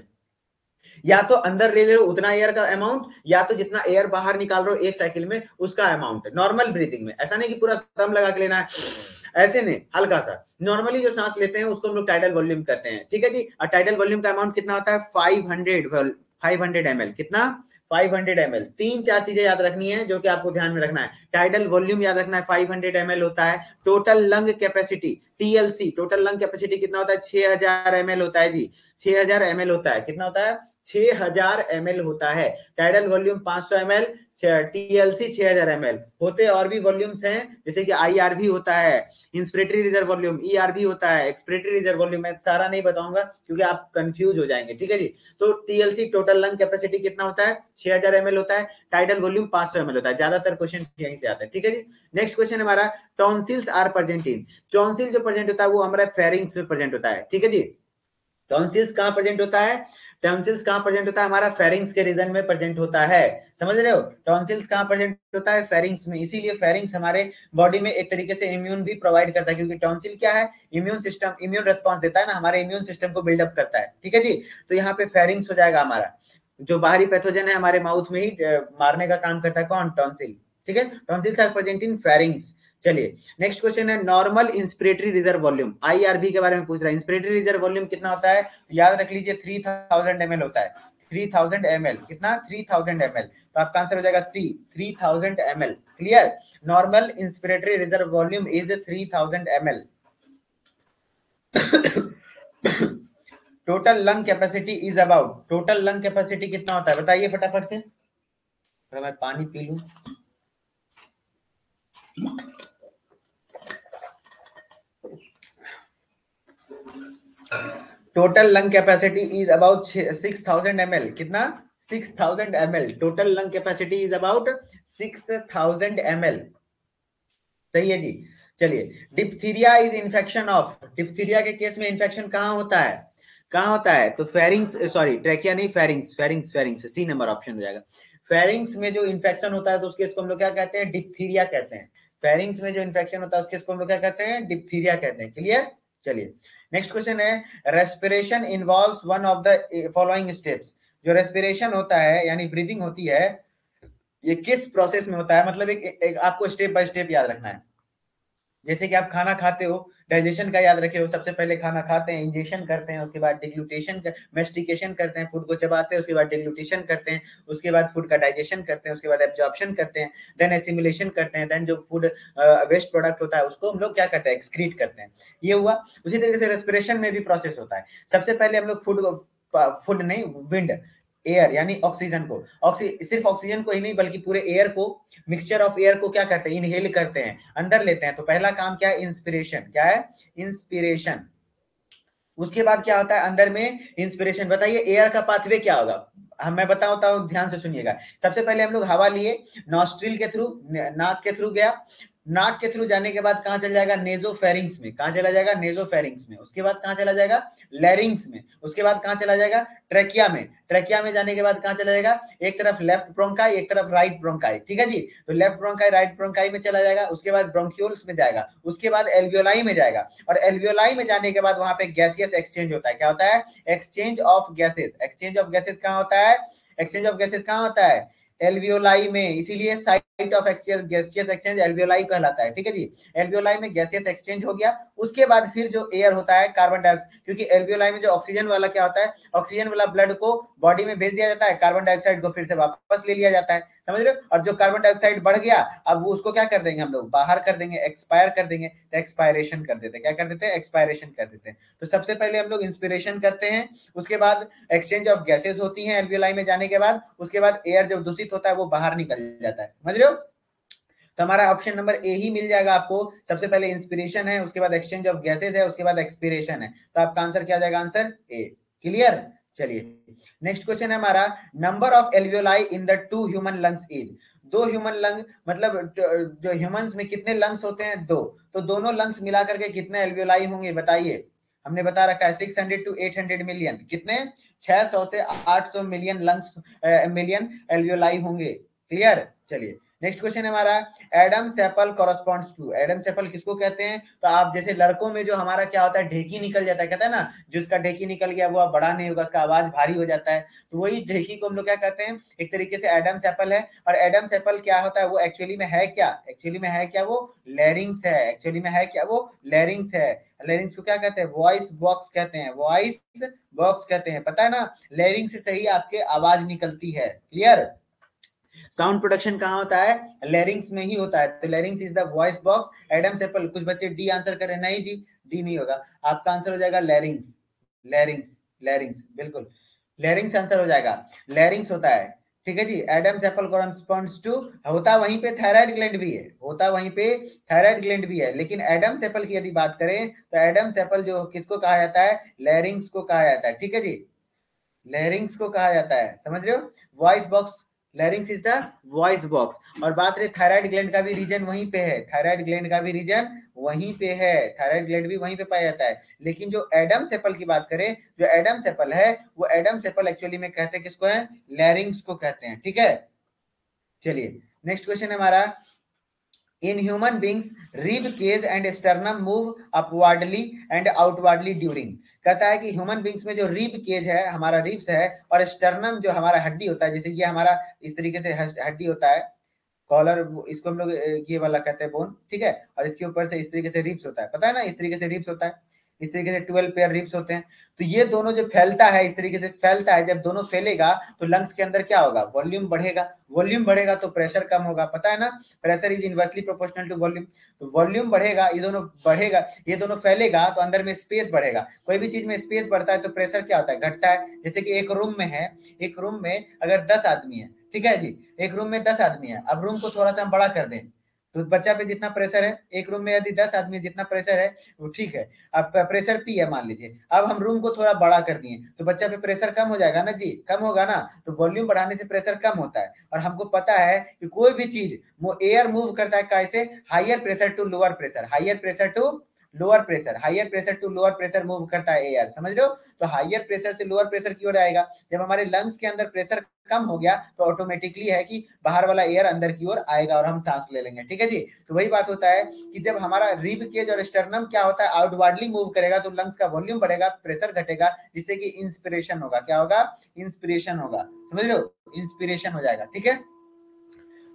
या तो अंदर ले लो उतना एयर का अमाउंट, या तो जितना एयर बाहर निकाल रहे हो एक साइकिल में, उसका अमाउंट। नॉर्मल ब्रीथिंग में ऐसा नहीं कि पूरा दम लगा के लेना है, ऐसे नहीं, हल्का सा नॉर्मली जो सांस लेते हैं उसको हम लोग टाइडल वॉल्यूम करते हैं। ठीक है जी। और टाइडल वॉल्यूम का अमाउंट कितना होता है, 500 ml। कितना, 500 ml। 3-4 चीजें याद रखनी है जो कि आपको ध्यान में रखना है। टाइडल वॉल्यूम याद रखना है, 500 ml होता है। Total lung capacity, TLC, total lung capacity कितना होता है, 6000 ml होता है जी, 6000 ml होता है। कितना होता है, 6000 ml होता है। Tidal volume 500 ml, TLC 6000 ml होते। और भी वॉल्यूम्स हैं, जैसे कि IRV होता है, इंस्पिरेटरी रिजर्व वॉल्यूम, ERV होता है, एक्सपिरेटरी रिजर्व वॉल्यूम। मैं सारा नहीं बताऊंगा क्योंकि आप कंफ्यूज हो जाएंगे। ठीक है जी। तो TLC टोटल लंग कैपेसिटी कितना होता है, 6000 ml होता है। टाइडल वॉल्यूम 500 ml होता है। ज्यादातर क्वेश्चन यहीं से आता है। ठीक है जी। नेक्स्ट क्वेश्चन हमारा, tonsils are present in. Tonsil जो प्रेजेंट होता है वो हमारा फेरिंग्स में प्रेजेंट होता है। ठीक है जी। टॉन्सिल्स कहाँ प्रेजेंट होता है? टॉन्सिल्स कहाँ प्रेजेंट होता है? हमारा फेरिंग्स के रीजन में प्रेजेंट होता है, समझ रहे हो? टॉन्सिल्स कहाँ प्रेजेंट होता है? फेरिंग्स में। इसीलिए फेरिंग्स हमारे बॉडी में एक तरीके से इम्यून भी प्रोवाइड करता है, क्योंकि टॉन्सिल क्या है? इम्यून सिस्टम, इम्यून रेस्पॉन्स देता है ना, हमारे इम्यून सिस्टम को बिल्डअप करता है, ठीक है जी। तो यहाँ पे फेरिंग्स हो जाएगा हमारा, जो बाहरी पैथोजन है हमारे माउथ में ही मारने का काम करता है, कौन? टॉन्सिल, ठीक है। Tonsils are present in pharynx. चलिए नेक्स्ट क्वेश्चन है normal inspiratory reserve volume, IRV के बारे में पूछ रहा है। इंस्पिरेटरी रिजर्व वॉल्यूम कितना होता है? याद रख लीजिए 3000 ml होता है। 3000 ml, कितना? 3000 ml। तो आपका आंसर हो जाएगा सी, 3000 ml। Clear? Normal inspiratory reserve volume is 3000 ml। Total lung capacity is about, total lung capacity कितना होता है बताइए फटाफट से, मैं पानी पी लूं। Total lung capacity is about 6000 ml, कितना? 6000 ml। Total lung capacity is about 6000 ml, सही है जी। चलिए diphtheria is infection of, diphtheria के केस में इन्फेक्शन कहाँ होता है? कहाँ होता है? तो फेरिंग्स, सॉरी ट्रैकिया नहीं, pharynx, pharynx, pharynx, C number option हो जाएगा। फेरिंग्स में जो इन्फेक्शन होता है तो उसके इसको हम लोग क्या कहते हैं? डिप्थीरिया कहते हैं। फेरिंग्स में जो इन्फेक्शन होता है उसके इसको हम लोग क्या कहते हैं? डिप्थीरिया कहते हैं। क्लियर? चलिए नेक्स्ट क्वेश्चन है respiration involves one of the following steps. जो रेस्पिरेशन होता है यानी ब्रीदिंग होती है, ये किस प्रोसेस में होता है? मतलब एक आपको स्टेप बाय स्टेप याद रखना है। जैसे कि आप खाना खाते हो, डाइजेशन का याद रखे हो, सबसे पहले खाना खाते हैं, इंजेक्शन करते हैं, उसके बाद डिग्लूटेशन मेस्टिकेशन करते हैं, फूड को चबाते हैं, उसके बाद डिग्लूटेशन करते हैं, उसके बाद फूड का डाइजेशन करते हैं, उसके बाद एब्जॉर्प्शन करते हैं, देन एसिमिलेशन करते हैं, देन जो फूड वेस्ट प्रोडक्ट होता है उसको हम लोग क्या करते हैं? एक्सक्रीट करते हैं। ये हुआ। उसी तरीके से रेस्पिरेशन में भी प्रोसेस होता है। सबसे पहले हम लोग फूड नहीं, विंड, एयर यानी ऑक्सीजन को, सिर्फ ऑक्सीजन को ही नहीं बल्कि पूरे एयर को, मिक्सचर ऑफ एयर को क्या करते हैं? इनहेल करते हैं, अंदर लेते हैं। तो पहला काम क्या है? इंस्पिरेशन। क्या है? इंस्पिरेशन। उसके बाद क्या होता है अंदर में? इंस्पिरेशन। बताइए एयर का पाथवे क्या होगा? मैं बताता हूँ, ध्यान से सुनिएगा। सबसे पहले हम लोग हवा लिए, नॉस्ट्रिल के थ्रू, नाक के थ्रू गया, नाक के थ्रू जाने के बाद कहां चला जाएगा? नेजोफेरिंग्स में। कहां चला जाएगा? नेजोफेरिंग्स में। उसके बाद कहां चला जाएगा? लैरिंग्स में। उसके बाद कहां चला जाएगा? ट्रेकिया में। ट्रेकिया में जाने के बाद कहां चला जाएगा? एक तरफ लेफ्ट ब्रोंकाई, एक तरफ राइट ब्रोंकाई, ठीक है जी। तो लेफ्ट ब्रोंकाई, राइट ब्रोंकाई में चला जाएगा। उसके बाद ब्रोंक्यूल्स में जाएगा, उसके बाद एल्वियोलाई में जाएगा, और एल्वियोलाई में जाने के बाद वहां पे गैसियस एक्सचेंज होता है। क्या होता है? Exchange of gases. Exchange of gases कहां होता है? एक्सचेंज ऑफ गैसेस कहां होता है? एल्वियोलाई में। इसीलिए site of exchange, gaseous exchange alveoli कहलाता है, ठीक है जी। एल्वियोलाई में गैसियस एक्सचेंज हो गया। उसके बाद फिर जो एयर होता है कार्बन डाइऑक्साइड, क्योंकि एल्वियोलाई में जो ऑक्सीजन वाला क्या होता है? ऑक्सीजन वाला ब्लड को बॉडी में भेज दिया जाता है, कार्बन डाइऑक्साइड को फिर से वापस ले लिया जाता है, समझ रहे हो? और जो कार्बन डाइऑक्साइड बढ़ गया, अब वो उसको क्या कर देंगे हम लोग? बाहर कर देंगे, एक्सपायर कर देंगे। तो एक्सपायरेशन कर देते हैं। क्या कर देते हैं? एक्सपायरेशन कर देते हैं। तो सबसे पहले हम लोग इंस्पिरेशन करते हैं, उसके बाद एक्सचेंज ऑफ गैसेस होती हैं एल्वियोलाई में जाने के बाद, उसके बाद एयर जो दूषित होता है वो बाहर निकल जाता है, समझ रहे हो? तो हमारा ऑप्शन नंबर ए ही मिल जाएगा आपको। सबसे पहले इंस्पिरेशन है, उसके बाद एक्सचेंज ऑफ गैसेज है, उसके बाद एक्सपिरेशन है। तो आपका आंसर क्या जाएगा? Answer A. क्लियर? चलिए नेक्स्ट क्वेश्चन है हमारा number of alveoli in the two human lungs is. दो ह्यूमन लंग, मतलब जो ह्यूमंस में कितने लंग्स होते हैं? दो। तो दोनों लंग्स मिला करके कितने एल्वियोलाई होंगे बताइए? हमने बता रखा है 600 to 800 मिलियन। कितने? 600 से 800 मिलियन लंग्स, मिलियन एल्वियोलाई होंगे। क्लियर? चलिए नेक्स्ट क्वेश्चन है हमारा Adam's apple corresponds to. Adam's apple किसको कहते हैं? तो आप जैसे लड़कों में जो हमारा क्या होता है? ढेकी निकल जाता है, कहता है ना, जिसका ढेकी निकल गया वो अब बड़ा नहीं होगा, उसका आवाज भारी हो जाता है। तो वही ढेकी को हम लोग क्या कहते हैं? एक तरीके से एडम सेपल है। और एडम सेपल क्या होता है? वो एक्चुअली में है क्या? एक्चुअली में है क्या? वो लैरिंग्स है। एक्चुअली में है क्या? वो लैरिंग्स है। लैरिंग्स को क्या कहते हैं? वॉइस बॉक्स कहते हैं। वॉइस बॉक्स कहते हैं, पता है ना? लैरिंग्स से सही आपके आवाज निकलती है। क्लियर? साउंड प्रोडक्शन कहाँ होता है? लैरिंग्स में ही होता है। तो लैरिंग्स is the voice box. Adam sepal, कुछ बच्चे डी आंसर करें, नहीं जी डी नहीं होगा, आपका आंसर हो जाएगा लैरिंग्स। लैरिंग्स, लैरिंग्स, बिल्कुल लैरिंग्स आंसर हो जाएगा। लैरिंग्स होता है, ठीक है जी। एडम सेपल कॉरेस्पॉन्ड्स टू, होता वहीं पे थायराइड ग्लैंड भी है, होता वहीं पे थायराइड ग्लैंड भी है। लेकिन एडम सेपल की यदि बात करें तो एडम सेपल जो किसको कहा जाता है? लैरिंग्स को कहा जाता है, ठीक है जी। लैरिंग्स को कहा जाता है, समझ रहे हो? Voice box लैरिंग्स is the voice box. और बात रही थायराइड ग्लैंड का भी रीजन वहीं पे है, थायराइड ग्लैंड का भी रीजन वहीं पे है, थायराइड ग्लैंड भी वहीं पे पाया जाता है। लेकिन जो एडम्स एप्पल की बात करें, जो एडम्स एप्पल है वो एडम्स एप्पल एक्चुअली में कहते हैं किसको है, लैरिंग्स को कहते हैं। ठीक है, चलिए नेक्स्ट क्वेश्चन है हमारा, in human beings rib cage and sternum move upwardly and outwardly during. कहता है कि ह्यूमन बींग्स में जो रिब केज है, हमारा रिब्स है, और स्टर्नम जो हमारा हड्डी होता है, जैसे ये हमारा इस तरीके से हड्डी होता है, कॉलर, इसको हम लोग ये वाला कहते हैं बोन, ठीक है, और इसके ऊपर से इस तरीके से रिब्स होता है, पता है ना, इस तरीके से रिब्स होता है, इस तरीके से 12 पेयर रिब्स होते हैं। तो ये दोनों जो फैलता है, इस तरीके से फैलता है, जब दोनों फैलेगा तो लंग्स के अंदर क्या होगा, वॉल्यूम बढ़ेगा, वॉल्यूम बढ़ेगा तो प्रेशर कम होगा, पता है ना, pressure is inversely proportional to volume. तो वॉल्यूम बढ़ेगा, ये दोनों बढ़ेगा, ये दोनों फैलेगा तो अंदर में स्पेस बढ़ेगा, कोई भी चीज में स्पेस बढ़ता है तो प्रेशर क्या होता है, घटता है। जैसे कि एक रूम में है, एक रूम में अगर 10 आदमी है, ठीक है जी, एक रूम में 10 आदमी है, अब रूम को थोड़ा सा हम बड़ा कर दें तो बच्चा पे जितना प्रेशर है, एक रूम में यदि 10 आदमी जितना प्रेशर है वो ठीक है, अब प्रेशर पी है मान लीजिए, अब हम रूम को थोड़ा बड़ा कर दिए तो बच्चा पे प्रेशर कम हो जाएगा ना जी, कम होगा ना, तो वॉल्यूम बढ़ाने से प्रेशर कम होता है। और हमको पता है कि कोई भी चीज एयर मूव करता है कैसे, higher pressure to lower pressure, higher pressure to lower pressure, higher pressure to lower pressure move करता है एयर, समझ रहे हो। तो हायर प्रेशर से लोअर प्रेशर की ओर आएगा, जब हमारे लंग्स के अंदर प्रेशर कम हो गया तो ऑटोमेटिकली है कि बाहर वाला एयर अंदर की ओर आएगा और हम सांस ले लेंगे। ठीक है जी, तो वही बात होता है कि जब हमारा रिब केज और स्टर्नम क्या होता है, आउटवर्डली मूव करेगा तो लंग्स का वॉल्यूम बढ़ेगा, प्रेशर घटेगा, जिससे कि इंस्पिरेशन होगा, क्या होगा, इंस्पिरेशन होगा, समझ लो, इंस्पिरेशन हो जाएगा। ठीक है,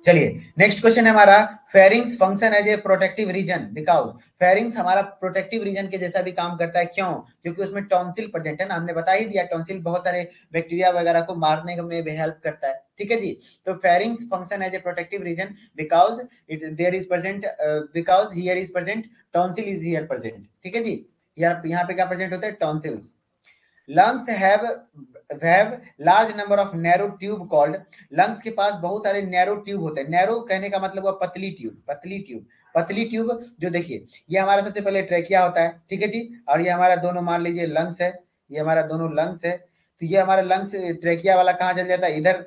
चलिए नेक्स्ट क्वेश्चन है हमारा, pharynx function as a protective region, because pharynx हमारा प्रोटेक्टिव रीजन के जैसा भी काम करता है, क्यों, क्योंकि उसमें टॉन्सिल प्रेजेंट है ना, हमने बता ही दिया, टॉन्सिल बहुत सारे बैक्टीरिया वगैरह को मारने में भी हेल्प करता है। ठीक है जी, तो pharynx function as a protective region because it there is present, because here is present, tonsil is here present. ठीक है जी, यहाँ पे क्या प्रेजेंट होता है, tonsils. Lungs have large number of narrow tube called, lungs के पास बहुत सारे नैरो ट्यूब होते हैं, नैरो कहने का मतलब हुआ पतली ट्यूब, पतली ट्यूब, पतली ट्यूब। जो देखिए ये हमारा सबसे पहले ट्रेकिया होता है, ठीक है जी, और ये हमारा दोनों मान लीजिए लंग्स है, ये हमारा दोनों लंग्स है, तो ये हमारा लंग्स ट्रेकिया वाला कहाँ चल जाता है, इधर,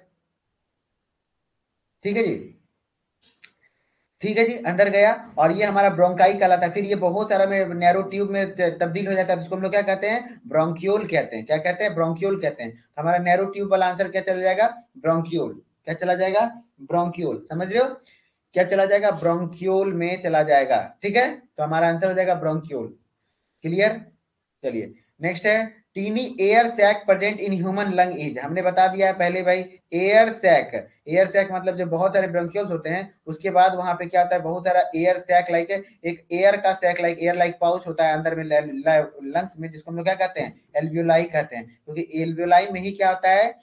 ठीक है जी, ठीक है जी, अंदर गया, और ये हमारा ब्रोंकाई कहलाता है, फिर ये बहुत सारा में नैरो ट्यूब में तब्दील हो जाता है, जिसको हम लोग क्या कहते हैं, ब्रोंकियोल कहते हैं, क्या कहते हैं, ब्रोंकियोल कहते हैं। तो हमारा नैरो ट्यूब वाला आंसर क्या चला जाएगा, ब्रोंकियोल, क्या चला जाएगा, ब्रोंकियोल, समझ रहे हो, क्या चला जाएगा, ब्रोंकियोल में चला जाएगा। ठीक है, तो हमारा आंसर हो जाएगा ब्रोंकियोल, क्लियर। चलिए नेक्स्ट है, tiny air sac present in human lung is, हमने बता दिया है पहले भाई, एयर सैक, एयर सैक मतलब जो बहुत सारे ब्रोंकियोल्स होते हैं, उसके बाद वहां पे क्या होता है, बहुत सारा एयर सैक लाइक, एक एयर का sac like, air like pouch होता है अंदर में लंग्स में, जिसको हम लोग क्या कहते हैं, एल्वियोलाई कहते हैं, क्योंकि एल्वियोलाई में ही क्या होता है,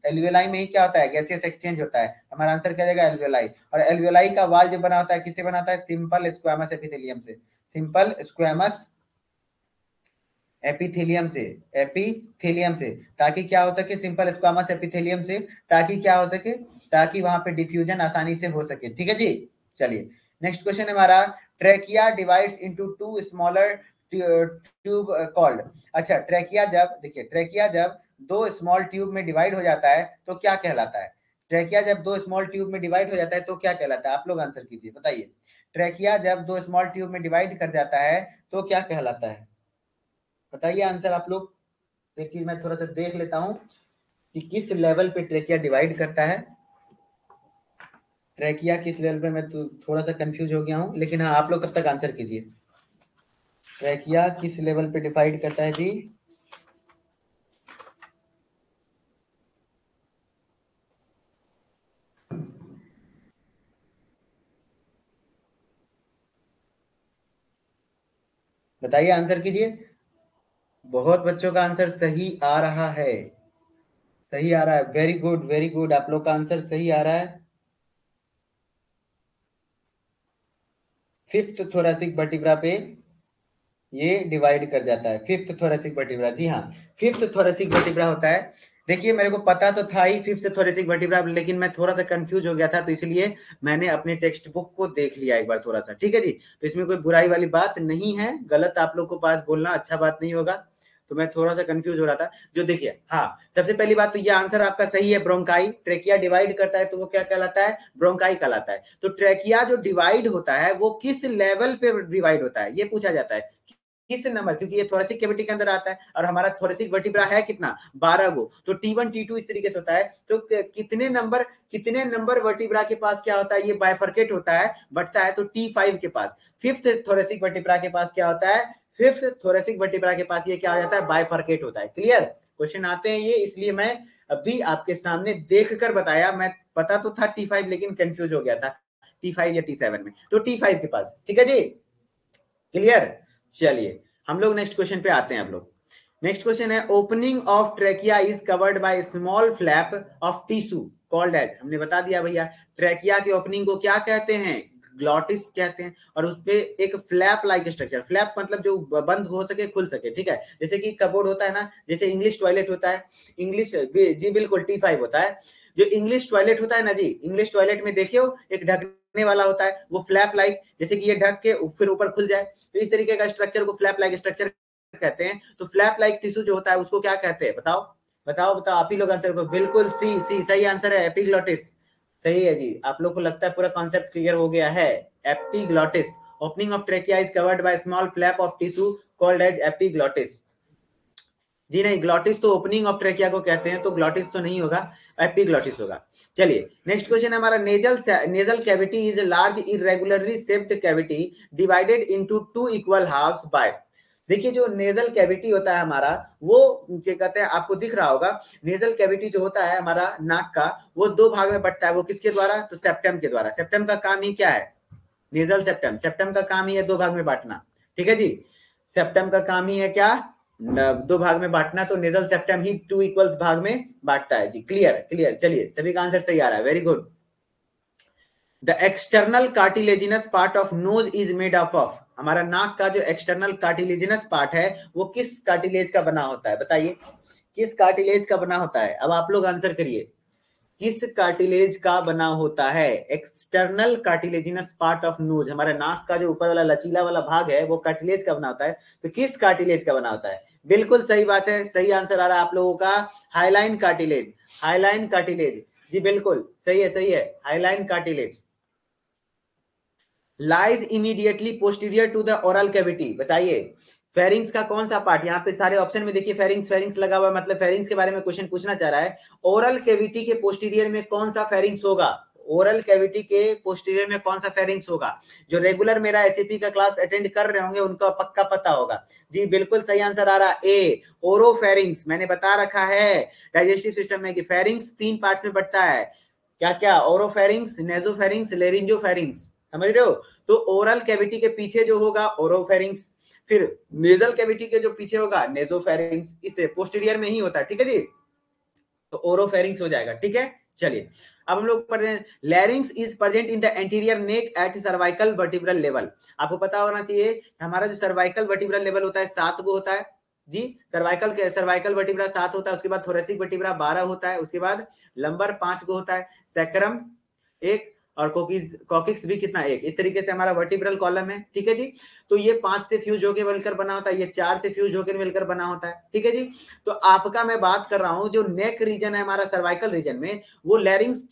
एल्वियोलाई में ही क्या होता है, गैसियस एक्सचेंज होता है। हमारा आंसर क्या जाएगा, एल्वियोलाई। और एल्वियोलाई का वाल जो बना होता है किससे बनाता है, सिंपल स्क्वामस एपिथेलियम से, सिंपल स्क्वामस एपिथेलियम से, एपिथेलियम से, ताकि क्या हो सके, सिंपल स्क्वामस एपिथेलियम से, ताकि क्या हो सके, ताकि वहां पे डिफ्यूजन आसानी से हो सके। ठीक है जी, चलिए नेक्स्ट क्वेश्चन है हमारा, trachea divides into two smaller tube called, अच्छा ट्रेकिया जब, देखिए ट्रेकिया जब दो स्मॉल ट्यूब में डिवाइड हो जाता है तो क्या कहलाता है, ट्रेकिया जब दो स्मॉल ट्यूब में डिवाइड हो जाता है तो क्या कहलाता है, आप लोग आंसर कीजिए, बताइए, ट्रेकिया जब दो स्मॉल ट्यूब में डिवाइड कर जाता है तो क्या कहलाता है, बताइए आंसर आप लोग। एक चीज मैं थोड़ा सा देख लेता हूं कि किस लेवल पे ट्रेकिया डिवाइड करता है, ट्रेकिया किस लेवल पे, मैं तो थोड़ा सा कंफ्यूज हो गया हूं, लेकिन हाँ आप लोग कब तक आंसर कीजिए, ट्रेकिया किस लेवल पे डिवाइड करता है जी, बताइए आंसर कीजिए। बहुत बच्चों का आंसर सही आ रहा है, सही आ रहा है, वेरी गुड वेरी गुड, आप लोग का आंसर सही आ रहा है, फिफ्थ थोरैसिक वर्टिब्रा पे ये डिवाइड कर जाता है, फिफ्थ थोरैसिक वर्टिब्रा, जी हाँ फिफ्थ थोरैसिक वर्टिब्रा होता है। देखिए मेरे को पता तो था ही फिफ्थ थोरैसिक वर्टिब्रा, लेकिन मैं थोड़ा सा कंफ्यूज हो गया था, तो इसलिए मैंने अपने टेक्स्ट बुक को देख लिया एक बार थोड़ा सा। ठीक है जी, तो इसमें कोई बुराई वाली बात नहीं है, गलत आप लोग को पास बोलना अच्छा बात नहीं होगा, तो मैं थोड़ा सा कंफ्यूज हो रहा था। जो देखिए, हाँ, सबसे पहली बात तो ये आंसर आपका सही है, ब्रोंकाई। ट्रेकिया डिवाइड करता है तो वो क्या कहलाता है? ब्रोंकाई कहलाता है। तो ट्रेकिया जो डिवाइड होता है वो किस लेवल पे डिवाइड होता है, ये पूछा जाता है, किस नंबर, क्योंकि ये थोरेसिक कैविटी के अंदर आता है और हमारा थोरेसिक वर्टिब्रा है कितना? 12 गो। तो T1 T2 इस तरीके से होता है। तो कितने नंबर वर्टिब्रा के पास क्या होता है? ये बाइफर्केट होता है, बढ़ता है। तो T5 के पास, फिफ्थ थोरेसिक वर्टिब्रा के पास क्या होता है? फिफ्थ थोरेसिक वर्टिब्रा के पास ये क्या हो जाता है? बाइफर्केट होता है। क्लियर? क्वेश्चन आते हैं ये, इसलिए मैं अभी आपके सामने देख कर बताया। मैं पता तो था T5, लेकिन कंफ्यूज हो गया था T5 या T7 में। तो T5 के पास, ठीक है जी, क्लियर? चलिए हम लोग नेक्स्ट क्वेश्चन पे आते हैं। आप लोग नेक्स्ट क्वेश्चन है, opening of trachea is covered by small flap of tissue called as. हमने बता दिया भैया, ट्रेकिया की ओपनिंग को क्या कहते हैं? ग्लॉटिस कहते हैं। और उसपे एक फ्लैप लाइक स्ट्रक्चर, फ्लैप मतलब जो बंद हो सके, खुल सके, ठीक है, जैसे कि कबोर्ड होता है ना, जैसे इंग्लिश टॉयलेट होता है, इंग्लिश जी बिल्कुल T5 होता है। जो इंग्लिश टॉयलेट होता है ना जी, इंग्लिश टॉयलेट में देखियो एक ढकने वाला होता है, वो फ्लैप लाइक, जैसे कि ये ढक के फिर ऊपर खुल जाए, तो इस तरीके का स्ट्रक्चर को फ्लैप लाइक स्ट्रक्चर कहते हैं। तो फ्लैप लाइक टिश्यू जो होता है उसको क्या कहते हैं? बताओ बताओ बताओ, आप ही लोग आंसर को। बिल्कुल सी सी सही आंसर है, एपिग्लॉटिस। सही है जी, आप लोग को लगता है पूरा कॉन्सेप्ट क्लियर हो गया है। Epiglottis, opening of trachea is covered by small flap of tissue called as epiglottis. जी नहीं, ग्लॉटिस तो ओपनिंग ऑफ ट्रेकिया को कहते हैं, तो ग्लॉटिस तो नहीं होगा, एपिग्लॉटिस होगा। चलिए नेक्स्ट क्वेश्चन हमारा, nasal cavity is large irregularly shaped cavity divided into two equal halves by. देखिए जो नेजल कैविटी होता है हमारा, वो क्या कहते हैं, आपको दिख रहा होगा, नेजल कैविटी जो होता है हमारा नाक का, वो दो भाग में बंटता है। वो किसके द्वारा? तो सेप्टम के द्वारा। सेप्टम का काम ही क्या है? नेजल सेप्टम, सेप्टम का काम ही है दो भाग में बांटना, ठीक है जी। सेप्टम का काम ही है क्या? दो भाग में बांटना। तो नेजल सेप्टम ही टू इक्वल्स भाग में बांटता है जी। क्लियर क्लियर, चलिए सभी का आंसर सही आ रहा है, very good. The external cartilaginous part of nose is made of हमारा नाक का जो एक्सटर्नल कार्टिलेजिनस पार्ट है वो किस कार्टिलेज का बना होता है? बताइए किस कार्टिलेज का बना होता है? अब आप लोग आंसर करिए, किस कार्टिलेज का बना होता है? External cartilaginous part of nose, हमारे नाक का जो ऊपर वाला लचीला वाला भाग है वो कार्टिलेज का बना होता है। तो किस कार्टिलेज का बना होता है? बिल्कुल सही बात है, सही आंसर आ रहा है आप लोगों का, हाइलाइन कार्टिलेज। हाइलाइन कार्टिलेज जी बिल्कुल सही है, सही है, hyaline cartilage lies immediately posterior to the oral cavity. बताइए फेरिंग्स का कौन सा पार्ट? यहाँ पे सारे ऑप्शन में देखिए फेरिंग्स फेरिंग्स लगा हुआ है, मतलब फेरिंग्स के बारे में क्वेश्चन पूछना चाह रहा है। ओरल कैविटी के पोस्टीरियर में कौन सा फेरिंग्स होगा? ओरल कैविटी के पोस्टीरियर में कौन सा फेरिंग्स होगा? जो रेगुलर मेरा एचएपी का क्लास अटेंड कर रहे होंगे उनका पक्का पता होगा जी। बिल्कुल सही आंसर आ रहा ए, ओरोफेरिंग्स। मैंने बता रखा है डाइजेस्टिव सिस्टम में कि फेरिंग्स तीन पार्ट्स में बढ़ता है। क्या क्या? ओरोफेरिंग्स, नेजोफेरिंग्स, लेरिंजोफेरिंग्स, समझ रहे हो? तो ओरल कैविटी के पीछे जो होगा ओरोफेरिंग्स, फिर नेजल कैविटी के जो पीछे होगा नेजोफेरिंग्स, इससे पोस्टीरियर में ही होता है, ठीक है जी। तो ओरोफेरिंग्स हो जाएगा, ठीक है। चलिए अब हम लोग पढ़ते हैं, larynx is present in the anterior neck at cervical vertebral level. आपको पता होना चाहिए हमारा जो सर्वाइकल वर्टिब्रल लेवल होता है 7 गो होता है जी। सर्वाइकल वर्टिब्रा 7 होता है, उसके बाद थोरेसिक वर्टिब्रा 12 होता है, उसके बाद लंबर 5 गो होता है, सैक्रम 1 और कॉकिक्स भी कितना? 1। इस तरीके से हमारा वर्टिब्रल कॉलम है, ठीक है जी। तो ये 5 से फ्यूज होकर मिलकर बना होता है, ये 4 से फ्यूज होकर मिलकर बना होता है, ठीक है जी। तो आपका मैं बात कर रहा हूं जो नेक रीजन है हमारा सर्वाइकल रीजन में, वो लैरिंग्स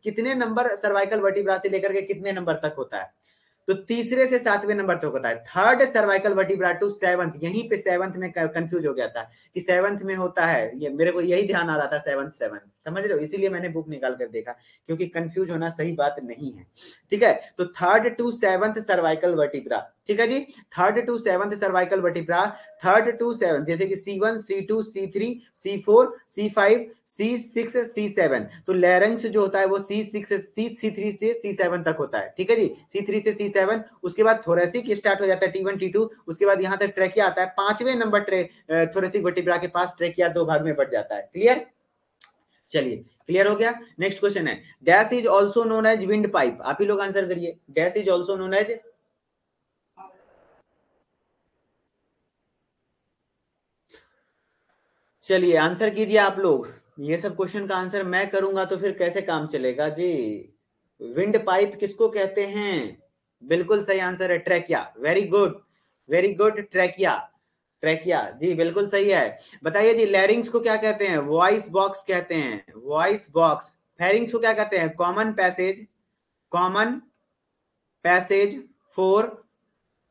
कितने नंबर सर्वाइकल वर्टिब्रा से लेकर के कितने नंबर तक होता है? तो तीसरे से 7वें नंबर तक होता है। Third cervical vertebra to 7th, यहीं पे 7th में कंफ्यूज हो गया था कि 7th में होता है, ये मेरे को यही ध्यान आ रहा था 7th समझ रहे हो, इसीलिए मैंने बुक निकाल कर देखा, क्योंकि कंफ्यूज होना सही बात नहीं है, ठीक है। तो 3rd to 7th cervical vertebra, ठीक है जी। 3rd to 7th cervical vertebra, 3rd to 7th जैसे कि C1 C2 C3 C4 C5 C6 C7, तो लैरिंग्स जो होता है वो C3 से C7 तक होता है, ठीक है जी। C3 से C7, उसके बाद थोरेसिक स्टार्ट हो जाता है T1 T2, उसके बाद यहाँ तक ट्रेकिया आता है। 5वें नंबर थोरेसिक वर्टिब्रा के पास ट्रेकिया दो भाग में बढ़ जाता है। क्लियर? चलिए क्लियर हो गया। नेक्स्ट क्वेश्चन है, dash is also known as windpipe. आप ही लोग आंसर करिए, dash is also known as, चलिए आंसर कीजिए आप लोग। ये सब क्वेश्चन का आंसर मैं करूंगा तो फिर कैसे काम चलेगा जी। विंड पाइप किसको कहते हैं? बिल्कुल सही आंसर है trachea, very good trachea. Trachea जी बिल्कुल सही है। बताइए जी, लैरिंग्स को क्या कहते हैं? वॉइस बॉक्स कहते हैं, वॉइस बॉक्स। फेरिंग्स को क्या कहते हैं? Common passage, common passage for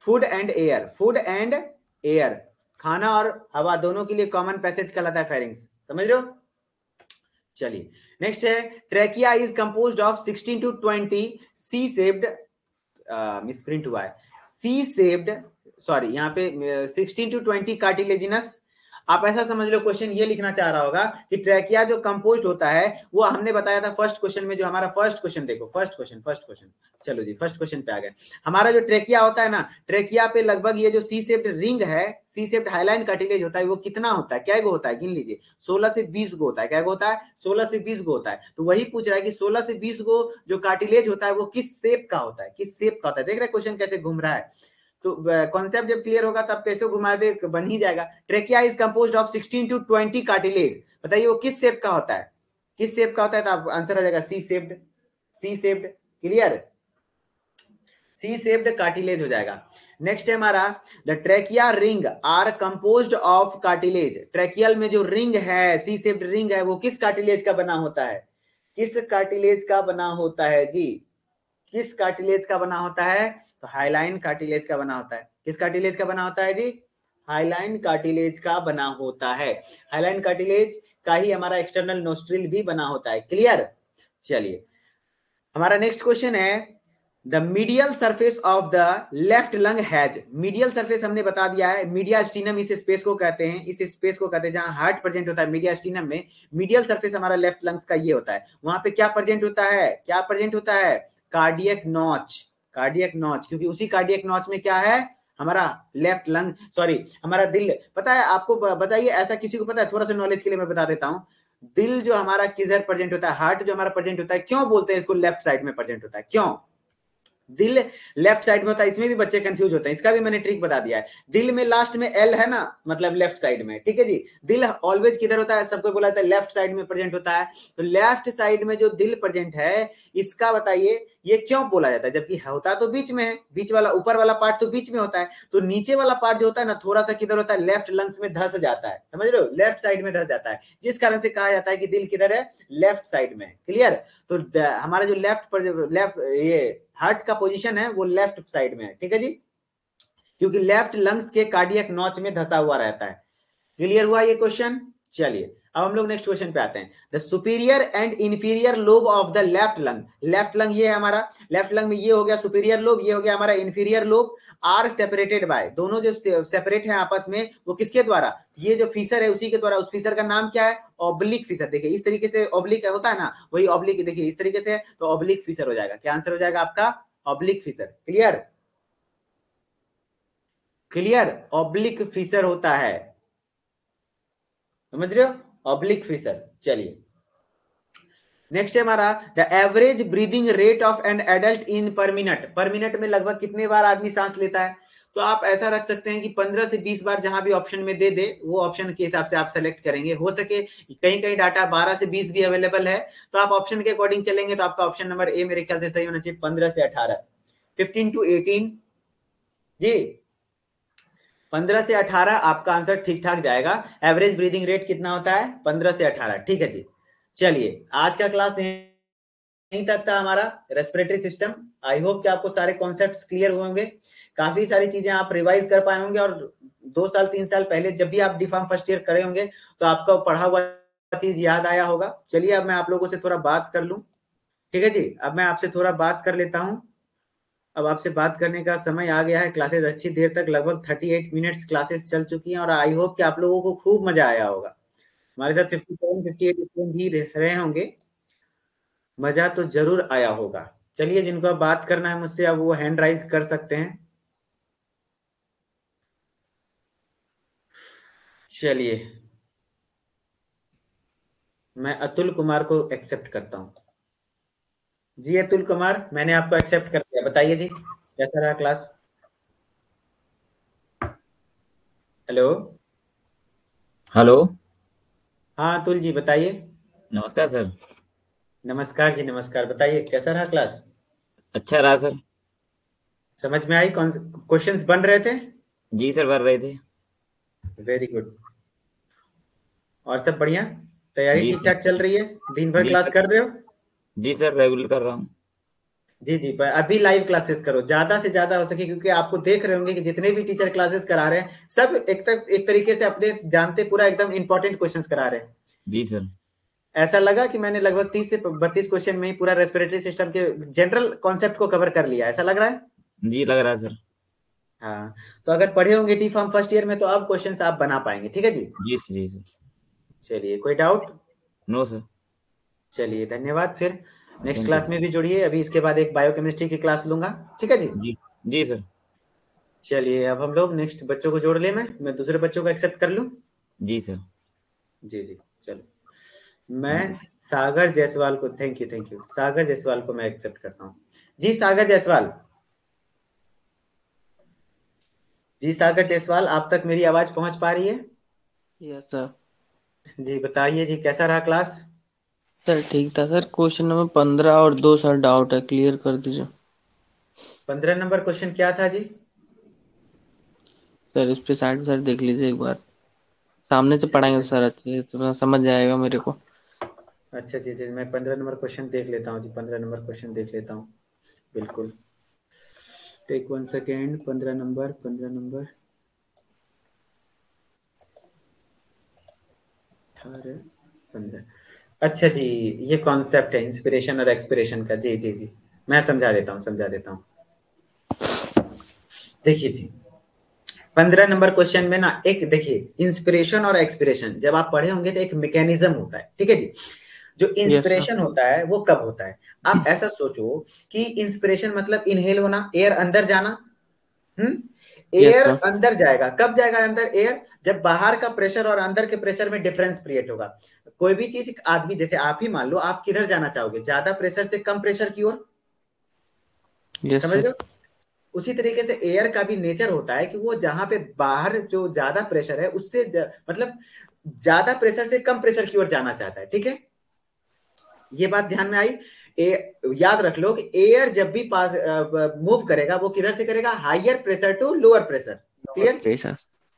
food and air, food and air, खाना और हवा दोनों के लिए कॉमन पैसेज कहलाता है फेरिंग्स। समझ रहे हो? चलिए नेक्स्ट है, trachea is composed of 16 to 20 C shaped, misprint हुआ है, सी शेप्ड, सॉरी यहाँ पे 16 टू 20 कार्टिलेजिनस। आप ऐसा समझ लो, क्वेश्चन ये लिखना चाह रहा होगा कि ट्रैकिया जो कंपोज्ड होता है वो हमने बताया था फर्स्ट क्वेश्चन में, जो हमारा फर्स्ट क्वेश्चन देखो, फर्स्ट क्वेश्चन। चलो जी फर्स्ट क्वेश्चन पे आ गए। हमारा जो ट्रैकिया होता है ना, ट्रैकिया पे लगभग ये जो सी शेप्ड रिंग है, सी शेप्ड हाइलाइन कार्टिलेज होता है, वो कितना होता है, क्या गो होता है, गिन लीजिए, 16 से 20 गो होता है। क्या गो होता है? 16 से 20 गो होता है। तो वही पूछ रहा है कि 16 से 20 गो जो कार्टिलेज होता है वो किस शेप का होता है, किस शेप का होता है। देख रहे क्वेश्चन कैसे घूम रहा है? तो कॉन्सेप्ट जब क्लियर होगा तब कैसे घुमा दे, बन ही जाएगा। Trachea is composed of 16 to 20 cartilage. बताइए वो किस शेप का होता है, किस शेप का होता है? तो आप आंसर आ जाएगा C shaped, C shaped. Clear? C shaped cartilage हो जाएगा। नेक्स्ट है हमारा, the trachea ring are composed of cartilage. Tracheal में जो रिंग है, सी शेप्ड रिंग है, वो किस कार्टिलेज का बना होता है? किस कार्टिलेज का बना होता है जी? किस कार्टिलेज का बना होता है? तो हाइलाइन कार्टिलेज का बना होता है। किस कार्टिलेज का बना होता है जी? हाइलाइन कार्टिलेज का बना होता है। हाइलाइन कार्टिलेज का ही हमारा एक्सटर्नल नोस्ट्रिल भी बना होता है। क्लियर? चलिए हमारा नेक्स्ट क्वेश्चन है, the medial surface of the left lung has. Medial surface हमने बता दिया है, मीडिया स्टीनम इस स्पेस को कहते हैं, इस स्पेस को कहते हैं जहां हार्ट प्रेजेंट होता है। मीडिया स्टीनम में मीडियल सरफेस हमारा लेफ्ट लंग्स का ये होता है। वहां पे क्या प्रेजेंट होता है? क्या प्रेजेंट होता है? कार्डियक नॉच, कार्डियक नॉच, क्योंकि उसी कार्डियक नॉच में क्या है? हमारा लेफ्ट लंग, सॉरी हमारा दिल। पता है आपको? बताइए, ऐसा किसी को पता है? थोड़ा सा नॉलेज के लिए मैं बता देता हूं। दिल जो हमारा किधर प्रेजेंट होता है, हार्ट जो हमारा प्रेजेंट होता है, क्यों बोलते हैं इसको लेफ्ट साइड में प्रेजेंट होता है? क्यों दिल लेफ्ट साइड में होता है? इसमें भी बच्चे कंफ्यूज होते हैं, इसका भी मैंने ट्रिक बता दिया है। दिल में लास्ट में एल है ना, मतलब लेफ्ट साइड में, ठीक है जी। दिल ऑलवेज किधर होता है? सबको बोला जाता है लेफ्ट साइड में प्रेजेंट होता है। तो लेफ्ट साइड में जो दिल प्रेजेंट है, इसका बताइए ये क्यों बोला जाता है? जबकि होता तो बीच में है, बीच वाला ऊपर वाला पार्ट तो बीच में होता है, तो नीचे वाला पार्ट जो होता है ना, थोड़ा सा किधर होता है? लेफ्ट लंग्स में धस जाता है। समझ रहे हो? लेफ्ट साइड में धस जाता है, जिस कारण से कहा जाता है कि दिल किधर है? लेफ्ट साइड में। क्लियर? तो हमारा जो लेफ्ट ये हार्ट का पोजीशन है वो लेफ्ट साइड में है, ठीक है जी, क्योंकि लेफ्ट लंग्स के कार्डियक नॉच में धसा हुआ रहता है। क्लियर हुआ ये क्वेश्चन? चलिए अब हम लोग नेक्स्ट क्वेश्चन पे आते हैं। The superior and inferior lobe of the left lung. Left lung ये है हमारा, लेफ्ट लंग में ये हो गया सुपीरियर लोब, ये हो गया हमारा inferior lobe. Are separated by, दोनों जो सेपरेट है आपस में, वो किसके द्वारा? ये जो फीसर है उसी के द्वारा। उस फीसर का नाम क्या है? Oblique Fisher. देखिए इस तरीके से ऑब्लिक होता है ना, वही ऑब्लिक, देखिए इस तरीके से, तो ऑब्लिक फीसर हो जाएगा। क्या आंसर हो जाएगा आपका? Oblique Fisher. Clear? Clear? Oblique Fisher होता है, समझ रहे हो? Oblique Fisher. चलिए नेक्स्ट है हमारा, the average breathing rate of an adult इन पर मिनट। पर मिनट में लगभग कितने बार आदमी सांस लेता है? तो आप ऐसा रख सकते हैं कि 15 से 20 बार, जहां भी ऑप्शन में दे दे वो ऑप्शन के हिसाब से आप सेलेक्ट करेंगे। हो सके कहीं कहीं डाटा 12 से 20 भी अवेलेबल है, तो आप ऑप्शन के अकॉर्डिंग चलेंगे तो आपका ऑप्शन नंबर ए मेरे ख्याल से सही होना चाहिए। 15 से 18, 15 टू 18 जी, 15 से 18 आपका आंसर ठीक ठाक जाएगा। एवरेज ब्रीदिंग रेट कितना होता है? 15 से 18, ठीक है जी। चलिए आज का क्लास यहीं तक था हमारा, रेस्पिरेटरी सिस्टम। आई होप कि आपको सारे कॉन्सेप्ट्स क्लियर हुए होंगे, काफी सारी चीजें आप रिवाइज कर पाए होंगे, और 2 साल 3 साल पहले जब भी आप डी फार्म फर्स्ट ईयर करे होंगे तो आपका पढ़ा हुआ चीज याद आया होगा। चलिए अब मैं आप लोगों से थोड़ा बात कर लूं, ठीक है जी। अब मैं आपसे थोड़ा बात कर लेता हूं। अब आपसे बात करने का समय आ गया है। क्लासेस अच्छी देर तक, लगभग 38 मिनट्स क्लासेस चल चुकी हैं, और आई होप कि आप लोगों को खूब मजा आया होगा। हमारे साथ 57 58 स्टूडेंट भी रहे होंगे, मजा तो जरूर आया होगा। चलिए जिनको अब बात करना है मुझसे, अब वो हैंड राइज कर सकते हैं। चलिए मैं अतुल कुमार को एक्सेप्ट करता हूँ। जी अतुल कुमार, मैंने आपको एक्सेप्ट कर दिया। बताइए जी कैसा रहा क्लास? हेलो। हेलो। हाँ अतुल जी बताइए। नमस्कार सर। नमस्कार जी नमस्कार, बताइए कैसा रहा क्लास? अच्छा रहा सर। समझ में आई? कौन क्वेश्चंस बन रहे थे? जी सर, कर रहे थे। Very good. और सब बढ़िया, तैयारी जी ठीक ठाक चल रही है, दिन भर जी क्लास सर। कर रहे हो? जी सर, रेगुलर कर रहा हूँ। जी जी, पर अभी लाइव क्लासेस करो ज्यादा से ज्यादा हो सके, क्योंकि आपको देख रहे होंगे कि जितने भी टीचर क्लासेस करा रहे हैं सब एक तरीके से अपने जानते पूरा एकदम इंपॉर्टेंट क्वेश्चंस करा रहे हैं। जी सर। ऐसा लगा कि मैंने लगभग 30 से 32 क्वेश्चन में ही पूरा रेस्पिरेटरी सिस्टम के जनरल कॉन्सेप्ट को कवर कर लिया, ऐसा लग रहा है? जी लग रहा है सर। हाँ, तो अगर पढ़े होंगे डी फार्म फर्स्ट ईयर में तो अब क्वेश्चंस आप बना पाएंगे, ठीक है जी। जी सर। चलिए, कोई डाउट? No sir. चलिए, धन्यवाद। फिर नेक्स्ट थैंक यू। क्लास में भी जुड़िए, अभी इसके बाद एक बायोकेमिस्ट्री की क्लास लूंगा, ठीक है जी। जी जी सर। चलिए, अब हम लोग नेक्स्ट बच्चों को जोड़ ले, मैं दूसरे बच्चों को एक्सेप्ट कर लूं। जी सर। जी जी, चलो। मैं सागर जायसवाल को, थैंक यू, सागर जायसवाल को मैं एक्सेप्ट करता हूँ। जी सागर जायसवाल, जी सागर जायसवाल, आप तक मेरी आवाज पहुंच पा रही है? Yes sir. जी बताइए जी, कैसा रहा क्लास? सर ठीक था सर। क्वेश्चन नंबर 15 और 2 सर डाउट है, क्लियर कर दीजिए। 15 नंबर क्वेश्चन क्या था जी? सर इस पे साइड सर देख लीजिए एक बार, सामने से अच्छा जी, पढ़ाएंगे तो सर अच्छे से तो समझ जाएगा मेरे को। अच्छा जी जी, मैं 15 नंबर क्वेश्चन देख लेता हूँ जी, 15 नंबर क्वेश्चन देख लेता हूँ, बिल्कुल। Take 1 second. 15 नंबर 18 15। अच्छा जी, ये कॉन्सेप्ट है इंस्पिरेशन और एक्सपिरेशन का। जी जी जी, मैं समझा देता हूँ। देखिए जी, 15 नंबर क्वेश्चन में ना एक देखिए, इंस्पिरेशन और एक्सपिरेशन जब आप पढ़े होंगे तो एक मैकेनिज्म होता है, ठीक है जी। जो यस सर। इंस्पिरेशन होता है वो कब होता है? आप ऐसा सोचो कि इंस्पिरेशन मतलब इनहेल होना, एयर अंदर जाना। Yes air sir. अंदर जाएगा, कब जाएगा अंदर एयर? जब बाहर का प्रेशर और अंदर के प्रेशर में डिफरेंस क्रिएट होगा। कोई भी चीज, आदमी जैसे आप ही मान लो, आप किधर जाना चाहोगे, ज्यादा प्रेशर से कम प्रेशर की ओर, यस समझ सर। रहे हो? उसी तरीके से एयर का भी नेचर होता है कि वो जहां पे बाहर जो ज्यादा प्रेशर है उससे मतलब ज्यादा प्रेशर से कम प्रेशर की ओर जाना चाहता है, ठीक है। ये बात ध्यान में आई। याद रख लो कि एयर जब भी पास मूव करेगा वो किधर से करेगा, higher pressure to lower pressure. Clear? Pressure.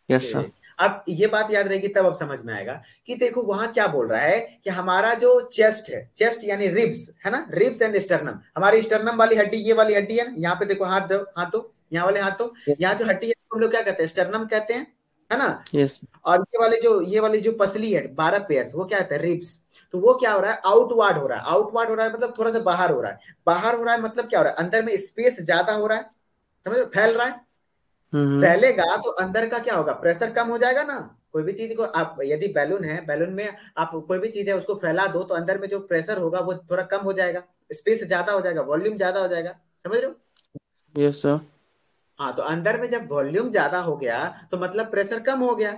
Yes sir. अब ये बात याद रहेगी, तब अब समझ में आएगा कि देखो वहां क्या बोल रहा है कि हमारा जो चेस्ट है, चेस्ट यानी रिब्स है ना, रिब्स एंड स्टर्नम, हमारी स्टर्नम वाली हड्डी, ये वाली हड्डी है ना, यहाँ पे देखो, हाथ दो, हाथ दो, यहाँ वाले हाथ दो, यहाँ जो हड्डी है हम लोग क्या कहते हैं, स्टर्नम कहते हैं, है ना। यस। और ये वाली जो पसली है 12 पेयर्स, वो क्या कहते हैं, रिब्स। तो वो क्या हो रहा है, आउटवर्ड हो रहा है। आउटवर्ड हो रहा है मतलब थोड़ा सा बाहर हो रहा है। बाहर हो रहा है मतलब क्या हो रहा है, अंदर में स्पेस ज्यादा हो रहा है, समझ रहे हो? फैल रहा है। हम्म। फैलेगा तो अंदर का क्या होगा, प्रेशर कम हो जाएगा ना। कोई भी चीज को आप, यदि बैलून है, बैलून में आप कोई भी चीज है उसको फैला दो तो अंदर में जो प्रेशर होगा वो थोड़ा कम हो जाएगा, स्पेस ज्यादा हो जाएगा, वॉल्यूम ज्यादा हो जाएगा, समझ रहे हो? Yes sir. हाँ, तो अंदर में जब वॉल्यूम ज्यादा हो गया तो मतलब प्रेशर कम हो गया।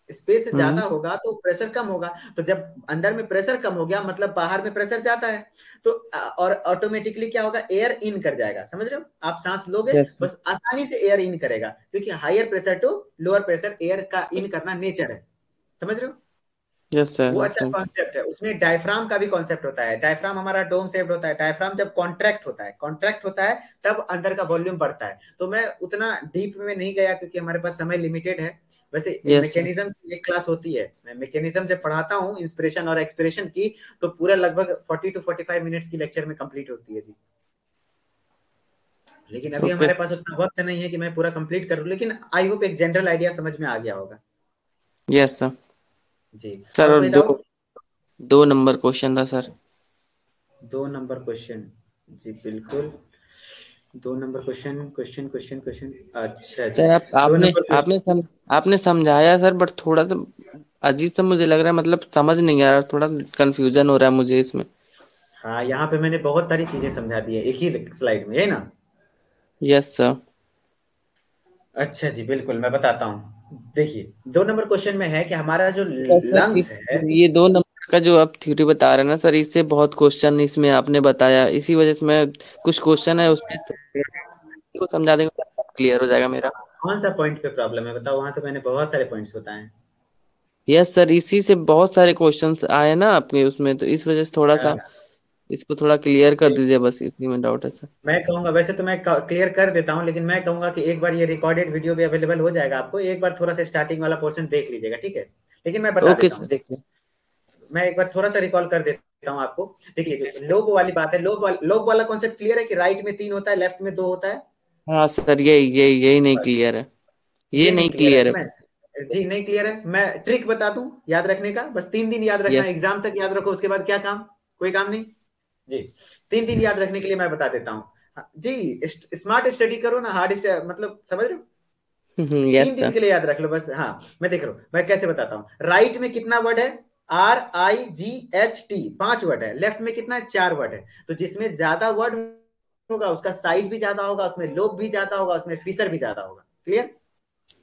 स्पेस हम्म। ज्यादा होगा तो प्रेशर कम होगा। तो जब अंदर में प्रेशर कम हो गया मतलब बाहर में प्रेशर ज्यादा है। तो और ऑटोमेटिकली क्या होगा, एयर इन कर जाएगा, समझ रहे हो? आप सांस लोगे, यस सर। बस आसानी से एयर इन करेगा, क्योंकि higher pressure to lower pressure air का इन करना नेचर है, समझ रहे हो? यस वो सर। अच्छा कॉन्सेप्ट है। उसमें डायफ्राम का भी कॉन्सेप्ट होता है। डायफ्राम हमारा डोम शेप्ड होता है। डायफ्राम जब कॉन्ट्रैक्ट होता है तब अंदर का वॉल्यूम बढ़ता है। तो मैं उतना डीप में नहीं गया क्योंकि हमारे पास समय लिमिटेड है। वैसे यस सर। मैकेनिज्म की एक क्लास होती है, मैं मैकेनिज्म जब पढ़ाता हूँ इंस्पिरेशन और एक्सपिरेशन की, तो पूरा लगभग 40 to 45 मिनट्स की लेक्चर में कंप्लीट होती है जी। लेकिन अभी ओके। हमारे पास उतना वक्त नहीं है कि मैं पूरा कंप्लीट करूँ, लेकिन आई होप एक जनरल आइडिया समझ में आ गया होगा। Yes sir. जी, सर और और कोई दो डाउट? 2 नंबर क्वेश्चन था सर। 2 नंबर क्वेश्चन, जी बिल्कुल। 2 नंबर क्वेश्चन, अच्छा जी। सर आप दो आपने नंबर क्वेश्चन आपने समझाया सर, बट थोड़ा सा अजीब सा मुझे लग रहा है, मतलब समझ नहीं आ रहा, थोड़ा कंफ्यूजन हो रहा है मुझे इसमें। हाँ, यहाँ पे मैंने बहुत सारी चीजें समझा दी है एक ही स्लाइड में, है ना। Yes sir. अच्छा जी, बिल्कुल मैं बताता हूँ। देखिए, 2 नंबर क्वेश्चन में है कि हमारा जो सर लंग्स है, ये 2 नंबर का जो आप थ्योरी बता रहे हैं ना सर, इससे बहुत क्वेश्चन इसमें आपने बताया, इसी वजह से मैं कुछ क्वेश्चन है उसमें को समझा देंगे क्लियर हो जाएगा मेरा। कौन सा पॉइंट पे प्रॉब्लम है बताओ, वहां से मैंने बहुत सारे पॉइंट्स बताए हैं। यस सर, इसी से बहुत सारे क्वेश्चंस आए ना आपके उसमें, तो इस वजह से थोड़ा सा। इसको थोड़ा क्लियर कर दीजिए, बस इसी में डाउट है सर। मैं कहूंगा, वैसे तो मैं क्लियर कर देता हूँ, लेकिन मैं कहूंगा कि एक बार ये रिकॉर्डेड वीडियो भी अवेलेबल हो जाएगा आपको, एक बार थोड़ा सा स्टार्टिंग वाला पोर्शन देख लीजिएगा, ठीक है। लेकिन मैं बता ओके देता हूँ, सर। देखिए मैं एक बार थोड़ा सा रिकॉल कर देता हूँ आपको। देखिए जो लोब वाली बात है, लोब वाला कॉन्सेप्ट क्लियर है कि राइट में 3 होता है, लेफ्ट में 2 होता है। हाँ सर, यही नहीं बस क्लियर है, ये ये नहीं नहीं क्लियर क्लियर है। है। जी नहीं क्लियर है, मैं ट्रिक बता दूं याद रखने का, बस 3 दिन याद रखना है, यस। एग्जाम तक याद रखो, उसके बाद क्या काम, कोई काम नहीं जी। 3 दिन याद रखने के लिए मैं बता देता हूँ। हाँ, जी स्मार्ट स्टडी करो ना, मतलब समझ रहे हो। तीन यस दिन सर। के लिए याद रख लो बस। हाँ मैं देख रहा हूँ, मैं कैसे बताता हूँ। राइट में कितना वर्ड है, RIGHT 5 वर्ड है, लेफ्ट में कितना है, 4 वर्ड है। तो जिसमें ज्यादा वर्ड होगा उसका साइज भी ज्यादा होगा, उसमें लोब भी ज्यादा होगा, उसमें फीचर भी ज्यादा होगा। Clear,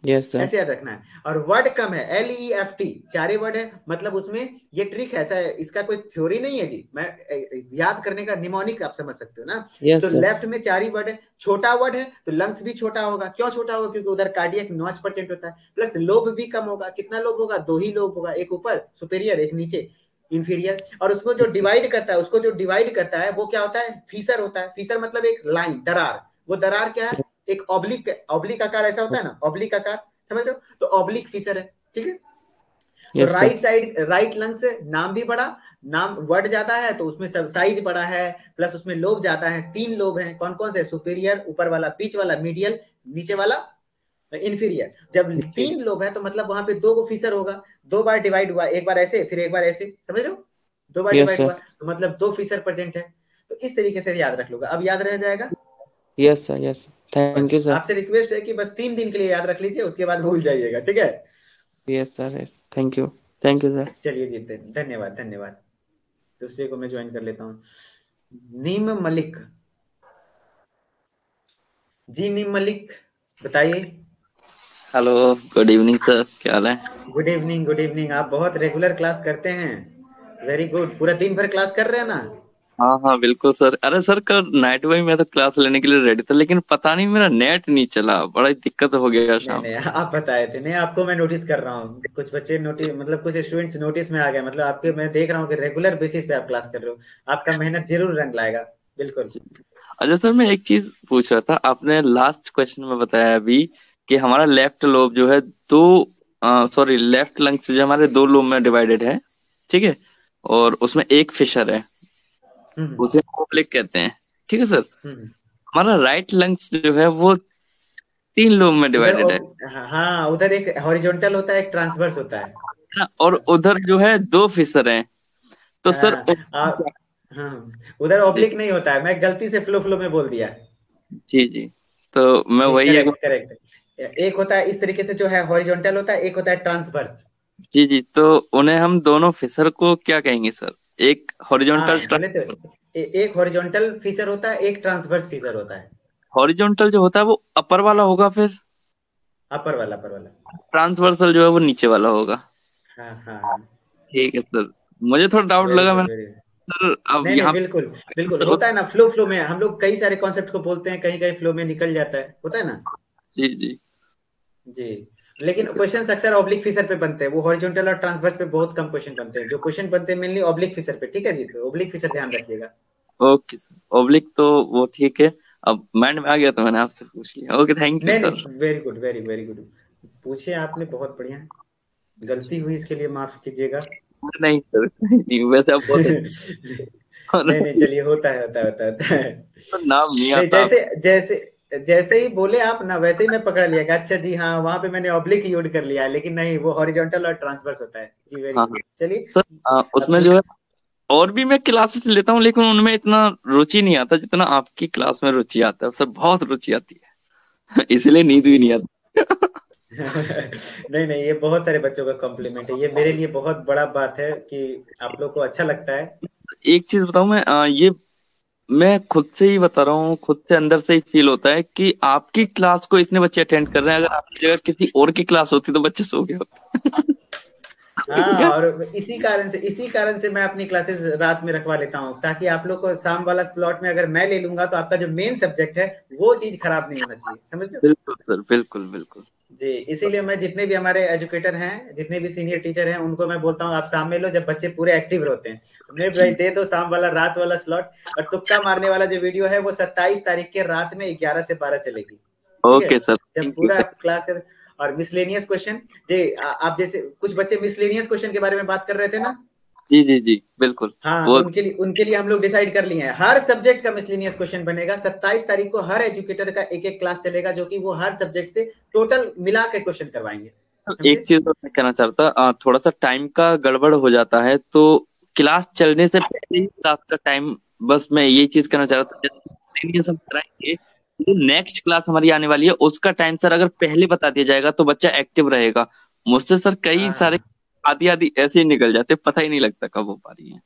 yes sir. ऐसे याद रखना है। और वर्ड कम है, LEFT 4 वर्ड है, मतलब उसमें ये ट्रिक ऐसा है, इसका कोई थ्योरी नहीं है जी, मैं याद करने का निमोनिक आप समझ सकते हो ना। यस तो सर। लेफ्ट में 4 ही वर्ड है, छोटा वर्ड है तो लंग्स भी छोटा होगा। क्यों छोटा होगा, क्योंकि उधर कार्डियक 9% होता है, प्लस लोब भी कम होगा। कितना लोब होगा, 2 ही लोब होगा, एक ऊपर सुपेरियर, एक नीचे इंफीरियर। और उसको जो डिवाइड करता है, उसको जो डिवाइड करता है वो क्या होता है, फीसर होता है। फीसर मतलब एक लाइन, दरार। वो दरार क्या है, एक ऑब्लिक आकार ऐसा होता है ना, ऑब्लिक आकार, समझ रहे हो, तो ऑब्लिक फिशर है, ठीक है। तो yes sir. Right side, right lung से नाम भी बड़ा, नाम वर्ड ज्यादा है तो उसमें सब साइज बड़ा है, प्लस उसमें लोब ज्यादा है। 3 लोब हैं, कौन कौन से, सुपीरियर ऊपर वाला, बीच वाला मीडियल, नीचे वाला इंफीरियर। जब 3 लोब है तो मतलब वहां पे 2 को फीचर होगा, 2 बार डिवाइड हुआ, एक बार ऐसे फिर एक बार ऐसे, समझ रहे हो, 2 बार यस डिवाइड सर। हुआ तो मतलब 2 फीचर प्रेजेंट है। तो इस तरीके से याद रख लोगे, अब याद रह जाएगा। Yes sir. यस, थैंक बस यू सर। आपसे रिक्वेस्ट है कि बस 3 दिन के लिए याद रख लीजिए, उसके बाद भूल जाइएगा, ठीक है। Yes sir. Yes, thank you sir. चलिए जी, धन्यवाद धन्यवाद। दूसरे को मैं ज्वाइन कर लेता हूँ। नीम मलिक, जी नीम मलिक बताइए। हेलो, गुड इवनिंग सर, क्या हाल है? Good evening, good evening. आप बहुत रेगुलर क्लास करते हैं, वेरी गुड। पूरा दिन भर क्लास कर रहे हैं ना। हाँ हाँ बिल्कुल सर। अरे सर, कल नाइट में ही मैं तो क्लास लेने के लिए रेडी था, लेकिन पता नहीं मेरा नेट नहीं चला, बड़ा ही दिक्कत हो गया नहीं शाम नहीं, को। आप बताए थे, नहीं आपको मैं नोटिस कर रहा हूँ, कुछ बच्चे नोटिस, मतलब कुछ स्टूडेंट्स नोटिस में आ गए, मतलब आपके मैं देख रहा हूँ कि रेगुलर बेसिस पे आप क्लास कर रहे हो। आपका मेहनत जरूर रंग लाएगा, बिल्कुल। अच्छा सर, मैं एक चीज पूछ रहा था। आपने लास्ट क्वेश्चन में बताया अभी कि हमारा लेफ्ट लोब जो है दो, सॉरी, लेफ्ट लंग से जो हमारे दो लोब में डिवाइडेड है, ठीक है, और उसमें एक फिशर है, हम्म उसे ओब्लिक कहते हैं, ठीक है सर। हम्म। हमारा राइट लंग्स जो है वो 3 लोब में उधर डिवाइडेड है हाँ, उधर एक हॉरिजॉन्टल होता है, एक ट्रांसवर्स होता है। ना, और उधर जो है दो फिशर हैं, तो सर हाँ हाँ, उधर जी ऑब्लिक नहीं होता है, मैं गलती से फ्लो फ्लो में बोल दिया। जी जी, तो मैं जी वही एक करेक्ट करेक्ट। एक होता है इस तरीके से जो है हॉरिजॉन्टल होता है, एक होता है ट्रांसवर्स। जी जी, तो उन्हें हम दोनों फिशर को क्या कहेंगे सर? एक हॉरिजॉन्टल, हाँ बोले तो एक हॉरिजॉन्टल फीचर होता है, एक ट्रांसवर्स फीचर होता है। हॉरिजॉन्टल जो होता है वो अपर वाला होगा, फिर अपर वाला, अपर वाला। ट्रांसवर्सल जो है वो नीचे वाला होगा। हाँ हाँ हाँ। ठीक है सर, मुझे थोड़ा डाउट वेरी लगा गुड, मैंने, वेरी गुड। सर अब नहीं नहीं, यहाँ बिल्कुल बिल्कुल पे होता है ना, फ्लो फ्लो में हम लोग कई सारे कॉन्सेप्ट को बोलते हैं, कहीं कहीं फ्लो में निकल जाता है, होता है ना। जी जी, जी, लेकिन ठीक है क्वेश्चन अक्सर ऑब्लिक फिशर पे बनते हैं, वो हॉरिजॉन्टल और ट्रांसवर्स पे बहुत कम क्वेश्चन बनते हैं, जो क्वेश्चन बनते हैं मेनली ऑब्लिक फिशर पे, ठीक है जी। तो ऑब्लिक फिशर ध्यान रखिएगा। ओके सर, ओब्लिक तो वो ठीक है, अब माइंड में आ गया तो मैंने आपसे पूछ लिया। ओके, थैंक यू नहीं सर। नहीं, very good, very very good. पूछे आपने, बहुत बढ़िया। गलती हुई इसके लिए माफ कीजिएगा। नहीं सर, नहीं, वैसे आप बहुत नहीं अच्छे और नहीं, चलिए, होता है होता है होता है होता है। नाम नहीं नहीं, आता। जैसे जैसे जैसे ही बोले आप ना, वैसे ही मैं पकड़ लिया कि अच्छा जी हाँ, वहां पे मैंने ऑब्लिक यूज कर लिया है, लेकिन नहीं, वो हॉरिजॉन्टल और ट्रांसवर्स होता है जी। वेरी हाँ गुड, हाँ चलिए। सर, अब उसमें जी, जो है और भी मैं क्लासेस लेता हूँ, लेकिन उनमें इतना रुचि नहीं आता जितना आपकी क्लास में रुचि आता है सर, बहुत रुचि आती है इसलिए नींद भी जी। नहीं आती। नहीं नहीं, ये बहुत सारे बच्चों का कॉम्प्लीमेंट है, ये मेरे लिए बहुत बड़ा बात है कि आप लोग को अच्छा लगता है। एक चीज बताऊं मैं, ये मैं खुद से ही बता रहा हूँ, खुद से अंदर से ही फील होता है कि आपकी क्लास को इतने बच्चे अटेंड कर रहे हैं, अगर आपकी जगह किसी और की क्लास होती तो बच्चे सो गए होते। हाँ, और इसी कारण से मैं अपनी क्लासेस रात में रखवा लेता हूँ, ताकि आप लोग को शाम वाला स्लॉट में अगर मैं ले लूंगा तो आपका जो मेन सब्जेक्ट है वो चीज खराब नहीं होना चाहिए, समझ लो। बिल्कुल सर, बिल्कुल बिल्कुल। जी, इसीलिए मैं जितने भी हमारे एजुकेटर हैं, जितने भी सीनियर टीचर हैं, उनको मैं बोलता हूँ आप शाम में लो जब बच्चे पूरे एक्टिव होते हैं। हमें भाई दे दो शाम वाला, रात वाला स्लॉट। और तुक्का मारने वाला जो वीडियो है वो 27 तारीख के रात में 11 से 12 चलेगी। ठीक है, ओके सर, जब थैंक यू पूरा सर। क्लास कर। और मिसलेनियस क्वेश्चन, जी आप जैसे कुछ बच्चे मिसलेनियस क्वेश्चन के बारे में बात कर रहे थे ना। जी जी जी, बिल्कुल। हाँ, वो तो उनके लिए हम लोग डिसाइड कर लिए हैं, हर सब्जेक्ट का मिसलेनियस क्वेश्चन बनेगा। 27 तारीख को हर एजुकेटर का एक एक क्लास चलेगा, जो कि वो हर सब्जेक्ट से टोटल मिला के क्वेश्चन करवाएंगे। एक समझे? चीज और मैं कहना चाहता थोड़ा सा टाइम का गड़बड़ हो जाता है, तो क्लास चलने से पहले ही क्लास का टाइम, बस मैं ये चीज कहना चाह रहा था, जैसे हम कराएंगे, जो नेक्स्ट क्लास हमारी आने वाली है उसका टाइम सर अगर पहले बता दिया जाएगा तो बच्चा एक्टिव रहेगा। मुझसे सर कई सारे हाँ, आधी आधी ऐसे ही निकल जाते, पता ही नहीं लगता कब हो पा रही है।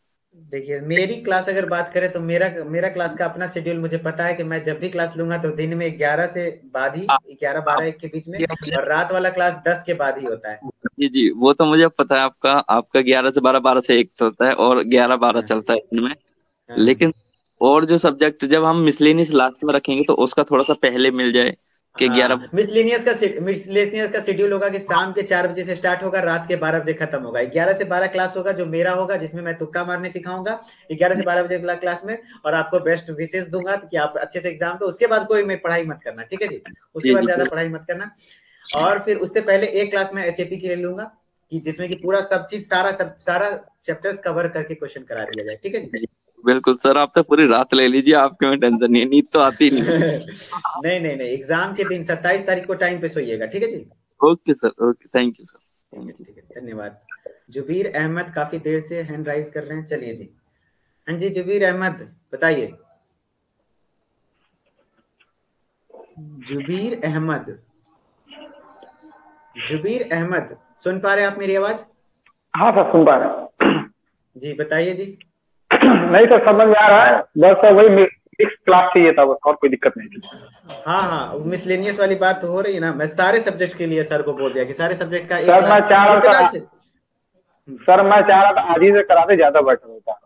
देखिए मेरी क्लास अगर बात करें तो मेरा मेरा क्लास का अपना शेड्यूल मुझे पता है कि मैं जब भी क्लास लूंगा तो दिन में 11 से बाद ही, आप 11 आप 12 1 के बीच में। ये मुझे और रात वाला क्लास 10 के बाद ही होता है। जी जी, वो तो मुझे पता है, आपका आपका 11 से 12, 12 से 1 चलता है और 11 12 हाँ, चलता है दिन में। हाँ, लेकिन और जो सब्जेक्ट जब हम मिसलेनियस लास्ट में रखेंगे तो उसका थोड़ा सा पहले मिल जाए कि 11। हाँ। मिसलेनियस का शेड्यूल होगा कि शाम के 4 बजे से स्टार्ट होगा, रात के 12 बजे खत्म होगा। 11 से 12 क्लास होगा जो मेरा होगा, जिसमें मैं तुक्का मारने सिखाऊंगा 11 से 12 बजे क्लास में। और आपको बेस्ट विशेष दूंगा कि आप अच्छे से एग्जाम दो। उसके बाद कोई मैं पढ़ाई मत करना, ठीक है जी। उसके जी बाद जी ज्यादा पढ़ाई मत करना। और फिर उससे पहले एक क्लास में एचएपी की ले लूंगा, कि जिसमें कि पूरा सब चीज सारा चैप्टर्स कवर करके क्वेश्चन करा दिया जाए, ठीक है जी। जी, बिल्कुल सर, आप तो पूरी रात ले लीजिए, आपके में टेंशन नहीं है, नींद तो आती नहीं है। नहीं नहीं नहीं, एग्जाम के दिन 27 तारीख को टाइम पे सोइएगा, ठीक है जी। Okay sir, okay, thank you sir, ठीक है, थैंक यू। ठीक है, धन्यवाद। जुबीर अहमद काफी देर से हैंड राइज कर रहे हैं, चलिए जी। हाँ जी, जुबीर अहमद बताइए। जुबीर अहमद, जुबीर अहमद, सुन पा रहे हैं आप मेरी आवाज? हाँ सर, सुन पा रहे हैं। जी बताइए जी। नहीं सर, समझ में आ रहा है, बस वही मिक्स क्लास चाहिए था, बस और कोई दिक्कत नहीं थी। हाँ हाँ, मिसलेनियस वाली बात तो हो रही है ना। मैं सारे सब्जेक्ट के लिए सर को बोल दिया कि सारे सब्जेक्ट का एक सर मैं क्लास चाह रहा जितना था से। सर मैं चाह रहा था आज ही से कराते ज्यादा बेटर होता,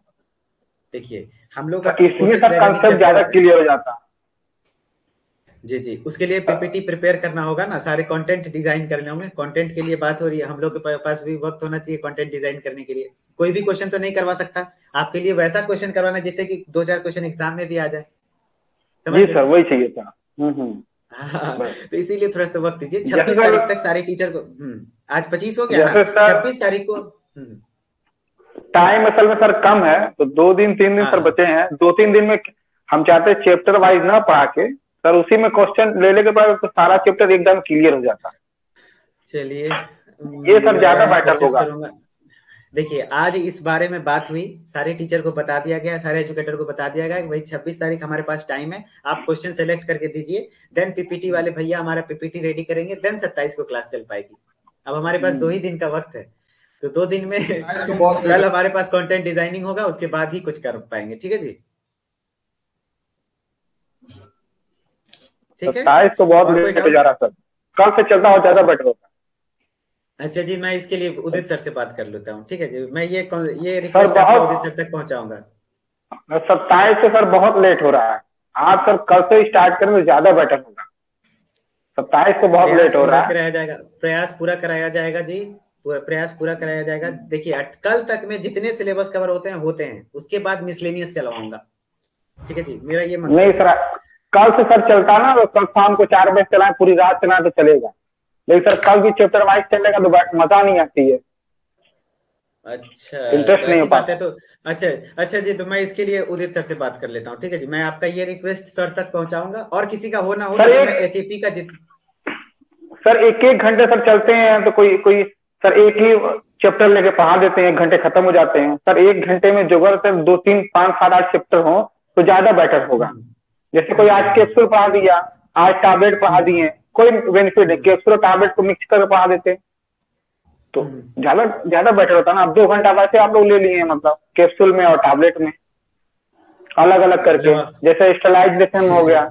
देखिए हम लोग का इसमें कोशिश सब रहेगा कि कंसेप्ट ज्यादा चैप्टर, क्लियर हो जाता। जी जी, उसके लिए पीपीटी प्रिपेयर करना होगा ना, सारे कंटेंट डिजाइन करने होंगे। कंटेंट के लिए बात हो रही है, हम लोग के पास भी वक्त होना चाहिए कंटेंट डिजाइन करने के लिए। कोई भी क्वेश्चन तो नहीं करवा सकता, आपके लिए वैसा क्वेश्चन करवाना जिससे कि 2-4 क्वेश्चन एग्जाम में भी आ जाए। समझ जी रहे सर, हैं? वही चाहिए था। हाँ, बस तो इसीलिए थोड़ा सा वक्त दीजिए। जैसे 26 सर, तारीख तक सारे टीचर को, आज 25 हो गया ना, जैसे सर 26 तारीख को। टाइम असल में सर कम है, तो 2 दिन 3 दिन हाँ सर हाँ, बचे हैं। 2-3 दिन में हम चाहते हैं चैप्टर वाइज ना पढ़ा के सर, उसी में क्वेश्चन ले लेके बाद तो सारा चैप्टर एकदम क्लियर हो जाता। चलिए ये सर ज्यादा मैं बेटर कोशिश होगा। करूंगा। देखिए आज इस बारे में बात हुई, सारे टीचर को बता दिया गया, सारे एजुकेटर को बता दिया गया कि भाई 26 तारीख हमारे पास टाइम है, आप क्वेश्चन सेलेक्ट करके दीजिए। देन पीपीटी वाले भैया हमारा पीपीटी रेडी करेंगे, देन 27 को क्लास चल पाएगी। अब हमारे पास 2 ही दिन का वक्त है, तो 2 दिन में आज तो बहुत कल हमारे पास कंटेंट डिजाइनिंग होगा, उसके बाद ही कुछ कर पाएंगे, ठीक है जी। ठीक है, 27 तो बहुत और कोई लेट हो डाउट? जा रहा सर, कल से चलता और ज्यादा बेटर होता। अच्छा जी, मैं इसके लिए उदित सर से बात कर लेता हूँ, ठीक है जी। मैं ये सर रिक्वेस्ट आपका उदित बहुत, सर तक पहुंचाऊंगा। 27 से सर बहुत लेट हो रहा है। आप सर कल से स्टार्ट करें तो ज्यादा बेटर होगा। 27 तो बहुत प्रयास लेट हो पूरा रहा है। कराया जाएगा, प्रयास पूरा कराया जाएगा जी। प्रयास पूरा कराया जाएगा। देखिए कल तक में जितने सिलेबस कवर होते हैं, उसके बाद मिसलेनियस चलवाऊंगा, ठीक है जी। मेरा ये मकसद नहीं है। सर, कल से सर चलता ना तो कल शाम को 4 बजे चलाए, पूरी रात चलाए तो चलेगा। लेकिन सर कल भी चैप्टर वाइज चलेगा तो मजा नहीं आती है, अच्छा, इंटरेस्ट तो नहीं हो ऐसी बात है पाता। तो। अच्छा, अच्छा जी, तो मैं इसके लिए उदित सर से बात कर लेता हूँ, ठीक है जी। मैं आपका ये रिक्वेस्ट सर तक पहुंचाऊंगा, और किसी का हो ना हो, सर लेकिन मैं एक एचएपी का सर एक एक घंटे सर चलते हैं तो कोई कोई सर एक ही चैप्टर लेके पढ़ा देते हैं, 1 घंटे खत्म हो जाते हैं। सर 1 घंटे में जो अगर सर 2 3 5 7 8 चैप्टर हो तो ज्यादा बेटर होगा। जैसे कोई आज कैप्सूल पढ़ा दिया, आज टैबलेट पढ़ा दिए, कोई बेनिफिट नहीं, कैप्सूल और टैबलेट को मिक्स करके पढ़ा देते तो ज्यादा ज्यादा बेटर होता ना। अब 2 घंटा वैसे आप लोग ले लिए हैं, मतलब कैप्सूल में और टैबलेट में अलग अलग करके, मतलब जैसे स्टेलाइजेशन हो गया।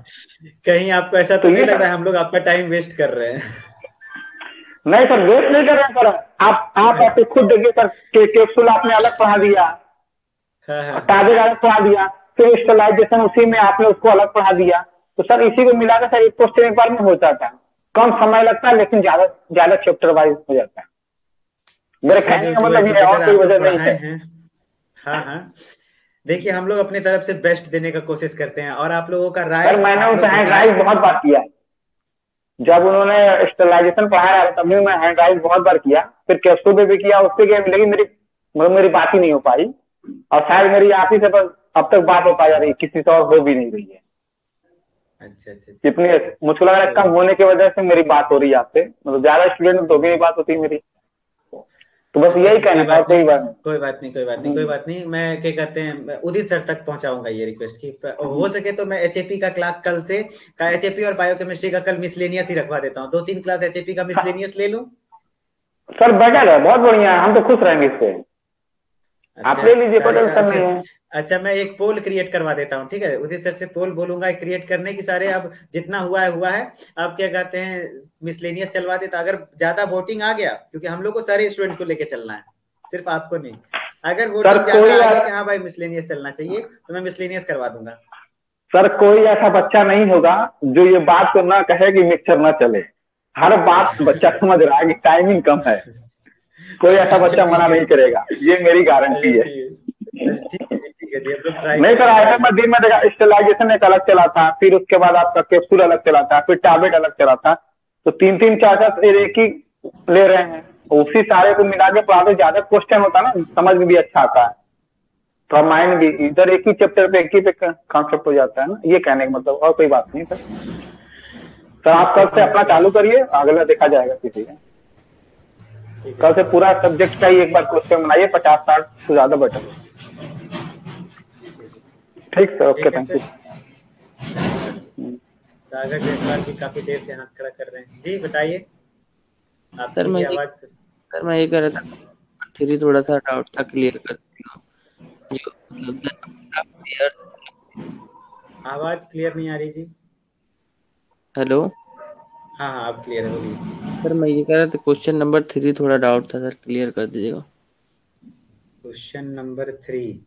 कहीं आपको ऐसा तो तो नहीं ये लग सर रहा है हम लोग आपका टाइम वेस्ट कर रहे हैं? नहीं सर, वेस्ट नहीं कर रहे हैं सर। आप ऐसे खुद देखिए सर, कैप्सूल आपने अलग पढ़ा दिया, हाँ हाँ, टैबलेट अलग पढ़ा दिया, फिर स्टेलाइजेशन उसी में आपने उसको अलग पढ़ा दिया। तो सर इसी को मिलाकर सर एक क्वेश्चन एक बार में हो जाता है, कम समय लगता है लेकिन ज्यादा ज्यादा चैप्टर वाइज हो जाता है। मेरे देखिए कहने जो का जो मतलब ये है, और एजुकेटर कोई आप लोग वजह नहीं पढ़ाए है। हैं, हाँ हाँ, देखिए हम लोग अपनी तरफ से बेस्ट देने का कोशिश करते हैं और आप लोगों का राय सर मैंने आप उसे लोग हैंड बताएं। राइज बहुत बार किया, जब उन्होंने स्टेलाइजेशन पढ़ाया तब भी मैं हैंड राइज बहुत बार किया, फिर कैप्सूल पे भी किया, उससे क्या मिलेगी मेरी मतलब मेरी बात ही नहीं हो पाई, और शायद मेरी आप ही से बस अब तक बात हो पा जा रही है, किसी से और हो भी नहीं रही है। अच्छा अच्छा अच्छा, इतनी मुझको लग रहा है कम होने की वजह से मेरी बात हो रही है आपसे, मतलब ज्यादा स्टूडेंट तो भी नहीं बात होती मेरी, तो बस अच्छा यही अच्छा, कहना कोई था और बात कोई नहीं, बात नहीं। कोई बात नहीं, कोई बात नहीं, कोई बात नहीं। मैं क्या कहते हैं, मैं उदित सर तक पहुंचाऊंगा ये रिक्वेस्ट की हो सके तो मैं एचएपी का क्लास कल से का एचएपी और बायोकेमिस्ट्री का कल मिसलेनियस ही रखवा देता हूँ, 2-3 क्लास एचएपी का मिसलेनियस ले लूं। सर बेटर है, बहुत बढ़िया है, हम तो खुश रहेंगे इससे। आप अच्छा ले लीजिए, कोई सारे टेंशन अच्छा, नहीं है। अच्छा मैं एक पोल क्रिएट करवा देता हूँ, ठीक है, उदित सर से पोल बोलूंगा क्रिएट करने की, सारे अब जितना हुआ है हुआ है, अब क्या कहते हैं मिसलेनियस चलवा देता, अगर ज्यादा वोटिंग आ गया, क्योंकि हम लोग को सारे स्टूडेंट्स को लेके चलना है, सिर्फ आपको नहीं, अगर सर वोटिंग ज्यादा कोई आ गई कि हाँ भाई मिसलेनियस चलना चाहिए तो मैं मिसलेनियस करवा दूंगा। सर कोई ऐसा बच्चा नहीं होगा जो ये बात को ना कहे कि मिक्सचर ना चले, हर बात बच्चा समझ रहा है कि टाइमिंग कम है, कोई ऐसा अच्छा बच्चा मना ठीक है, नहीं करेगा, ये मेरी अच्छा गारंटी है। ठीक है जी, ठीक है जी, हम लोग ट्राई नहीं सर, करेंगे, ऐसे मैं दिन में देखा स्टेलाइजेशन एक अलग चला था, फिर उसके बाद आपका कैप्सूल अलग चला था, फिर टैबलेट अलग चला था, तो 3-3 4-4 एक ही ले रहे हैं, उसी सारे को मिला के पढ़ा तो ज्यादा क्वेश्चन होता है ना, समझ में भी अच्छा आता है, थोड़ा माइंड भी, इधर एक ही चैप्टर पे एक ही पे कॉन्सेप्ट हो जाता है ना, ये कहने का मतलब, और कोई बात नहीं सर। सर आप कल से अपना चालू करिए, अगला देखा जाएगा किसी का। कल से पूरा सब्जेक्ट का ही एक बार क्वेश्चन बनाइए, 50-60 तो ज्यादा बेटर है। ठीक सर, ओके, ठीक है थैंक यू। फिर। सागर जायसवाल भी काफी देर से हाथ खड़ा कर रहे हैं, जी बताइए, सर आपकी भी आवाज। सर मैं ये कह रहा था, थ्री थोड़ा सा डाउट था, क्लियर कर दिया जो मतलब आवाज क्लियर नहीं आ रही जी। हेलो हाँ हाँ अब क्लियर है, बोलिए। सर, मैं ये कह रहा था क्वेश्चन नंबर 3 थोड़ा डाउट था सर, क्लियर कर दीजिएगा। Question number 3,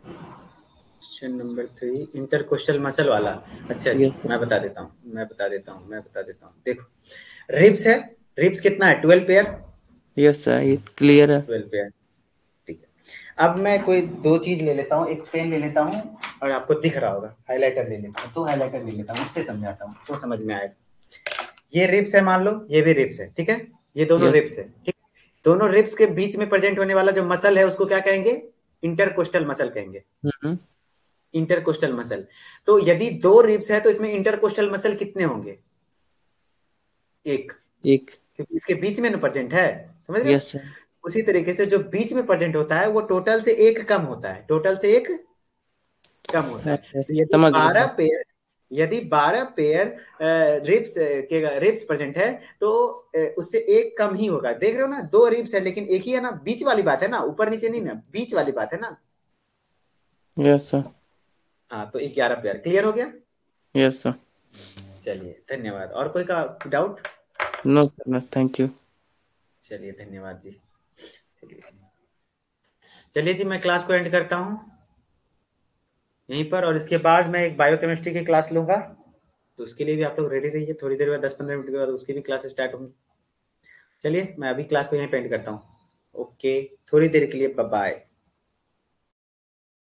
question number 3 intercostal muscle वाला। अच्छा जी, यस मैं बता देता हूँ, देखो रिब्स है, रिब्स कितना है, 12 पेयर, यस सर, ये क्लियर है। 12 पेयर, ठीक है। अब मैं कोई दो चीज ले लेता हूँ, एक पेन ले लेता हूँ और आपको दिख रहा होगा, हाइलाइटर ले लेता हूँ, तो हाइलाइटर ले लेता हूँ, उससे समझाता हूँ तो समझ में आएगा। ये रिब्स है, मान लो ये भी रिब्स है, ठीक है, ये दोनों यस रिब्स है, ठीक, दोनों रिब्स के बीच में प्रेजेंट होने वाला जो मसल है उसको क्या कहेंगे, इंटरकोस्टल मसल कहेंगे, इंटरकोस्टल मसल। तो यदि दो रिब्स है तो इसमें इंटरकोस्टल मसल कितने होंगे, एक, एक। क्योंकि इसके बीच में ना प्रेजेंट है, समझ रहे हो। Yes sir. उसी तरीके से जो बीच में प्रेजेंट होता है वो टोटल से एक कम होता है, टोटल से एक कम होता है। तो यदि समझ 12 गया। पेयर, यदि 12 पेयर रिब्स के रिब्स प्रेजेंट है तो उससे एक कम ही होगा, देख रहे हो ना, दो रिब्स है लेकिन एक ही है ना, बीच वाली बात है ना, ऊपर नीचे नहीं ना, बीच वाली बात है ना। Yes sir. हाँ तो 11 पेयर, क्लियर हो गया। Yes sir. चलिए धन्यवाद, और कोई का doubt. No sir, no, thank you. चलिए धन्यवाद जी, चलिए जी मैं क्लास को एंड करता हूँ यहीं पर, और इसके बाद मैं एक बायोकेमिस्ट्री की क्लास लूंगा, तो उसके लिए भी आप लोग रेडी रहिए, थोड़ी देर बाद 10-15 मिनट के बाद उसकी भी क्लास स्टार्ट होंगी। चलिए मैं अभी क्लास को यहीं पे एंड करता हूँ, ओके, थोड़ी देर के लिए बाय।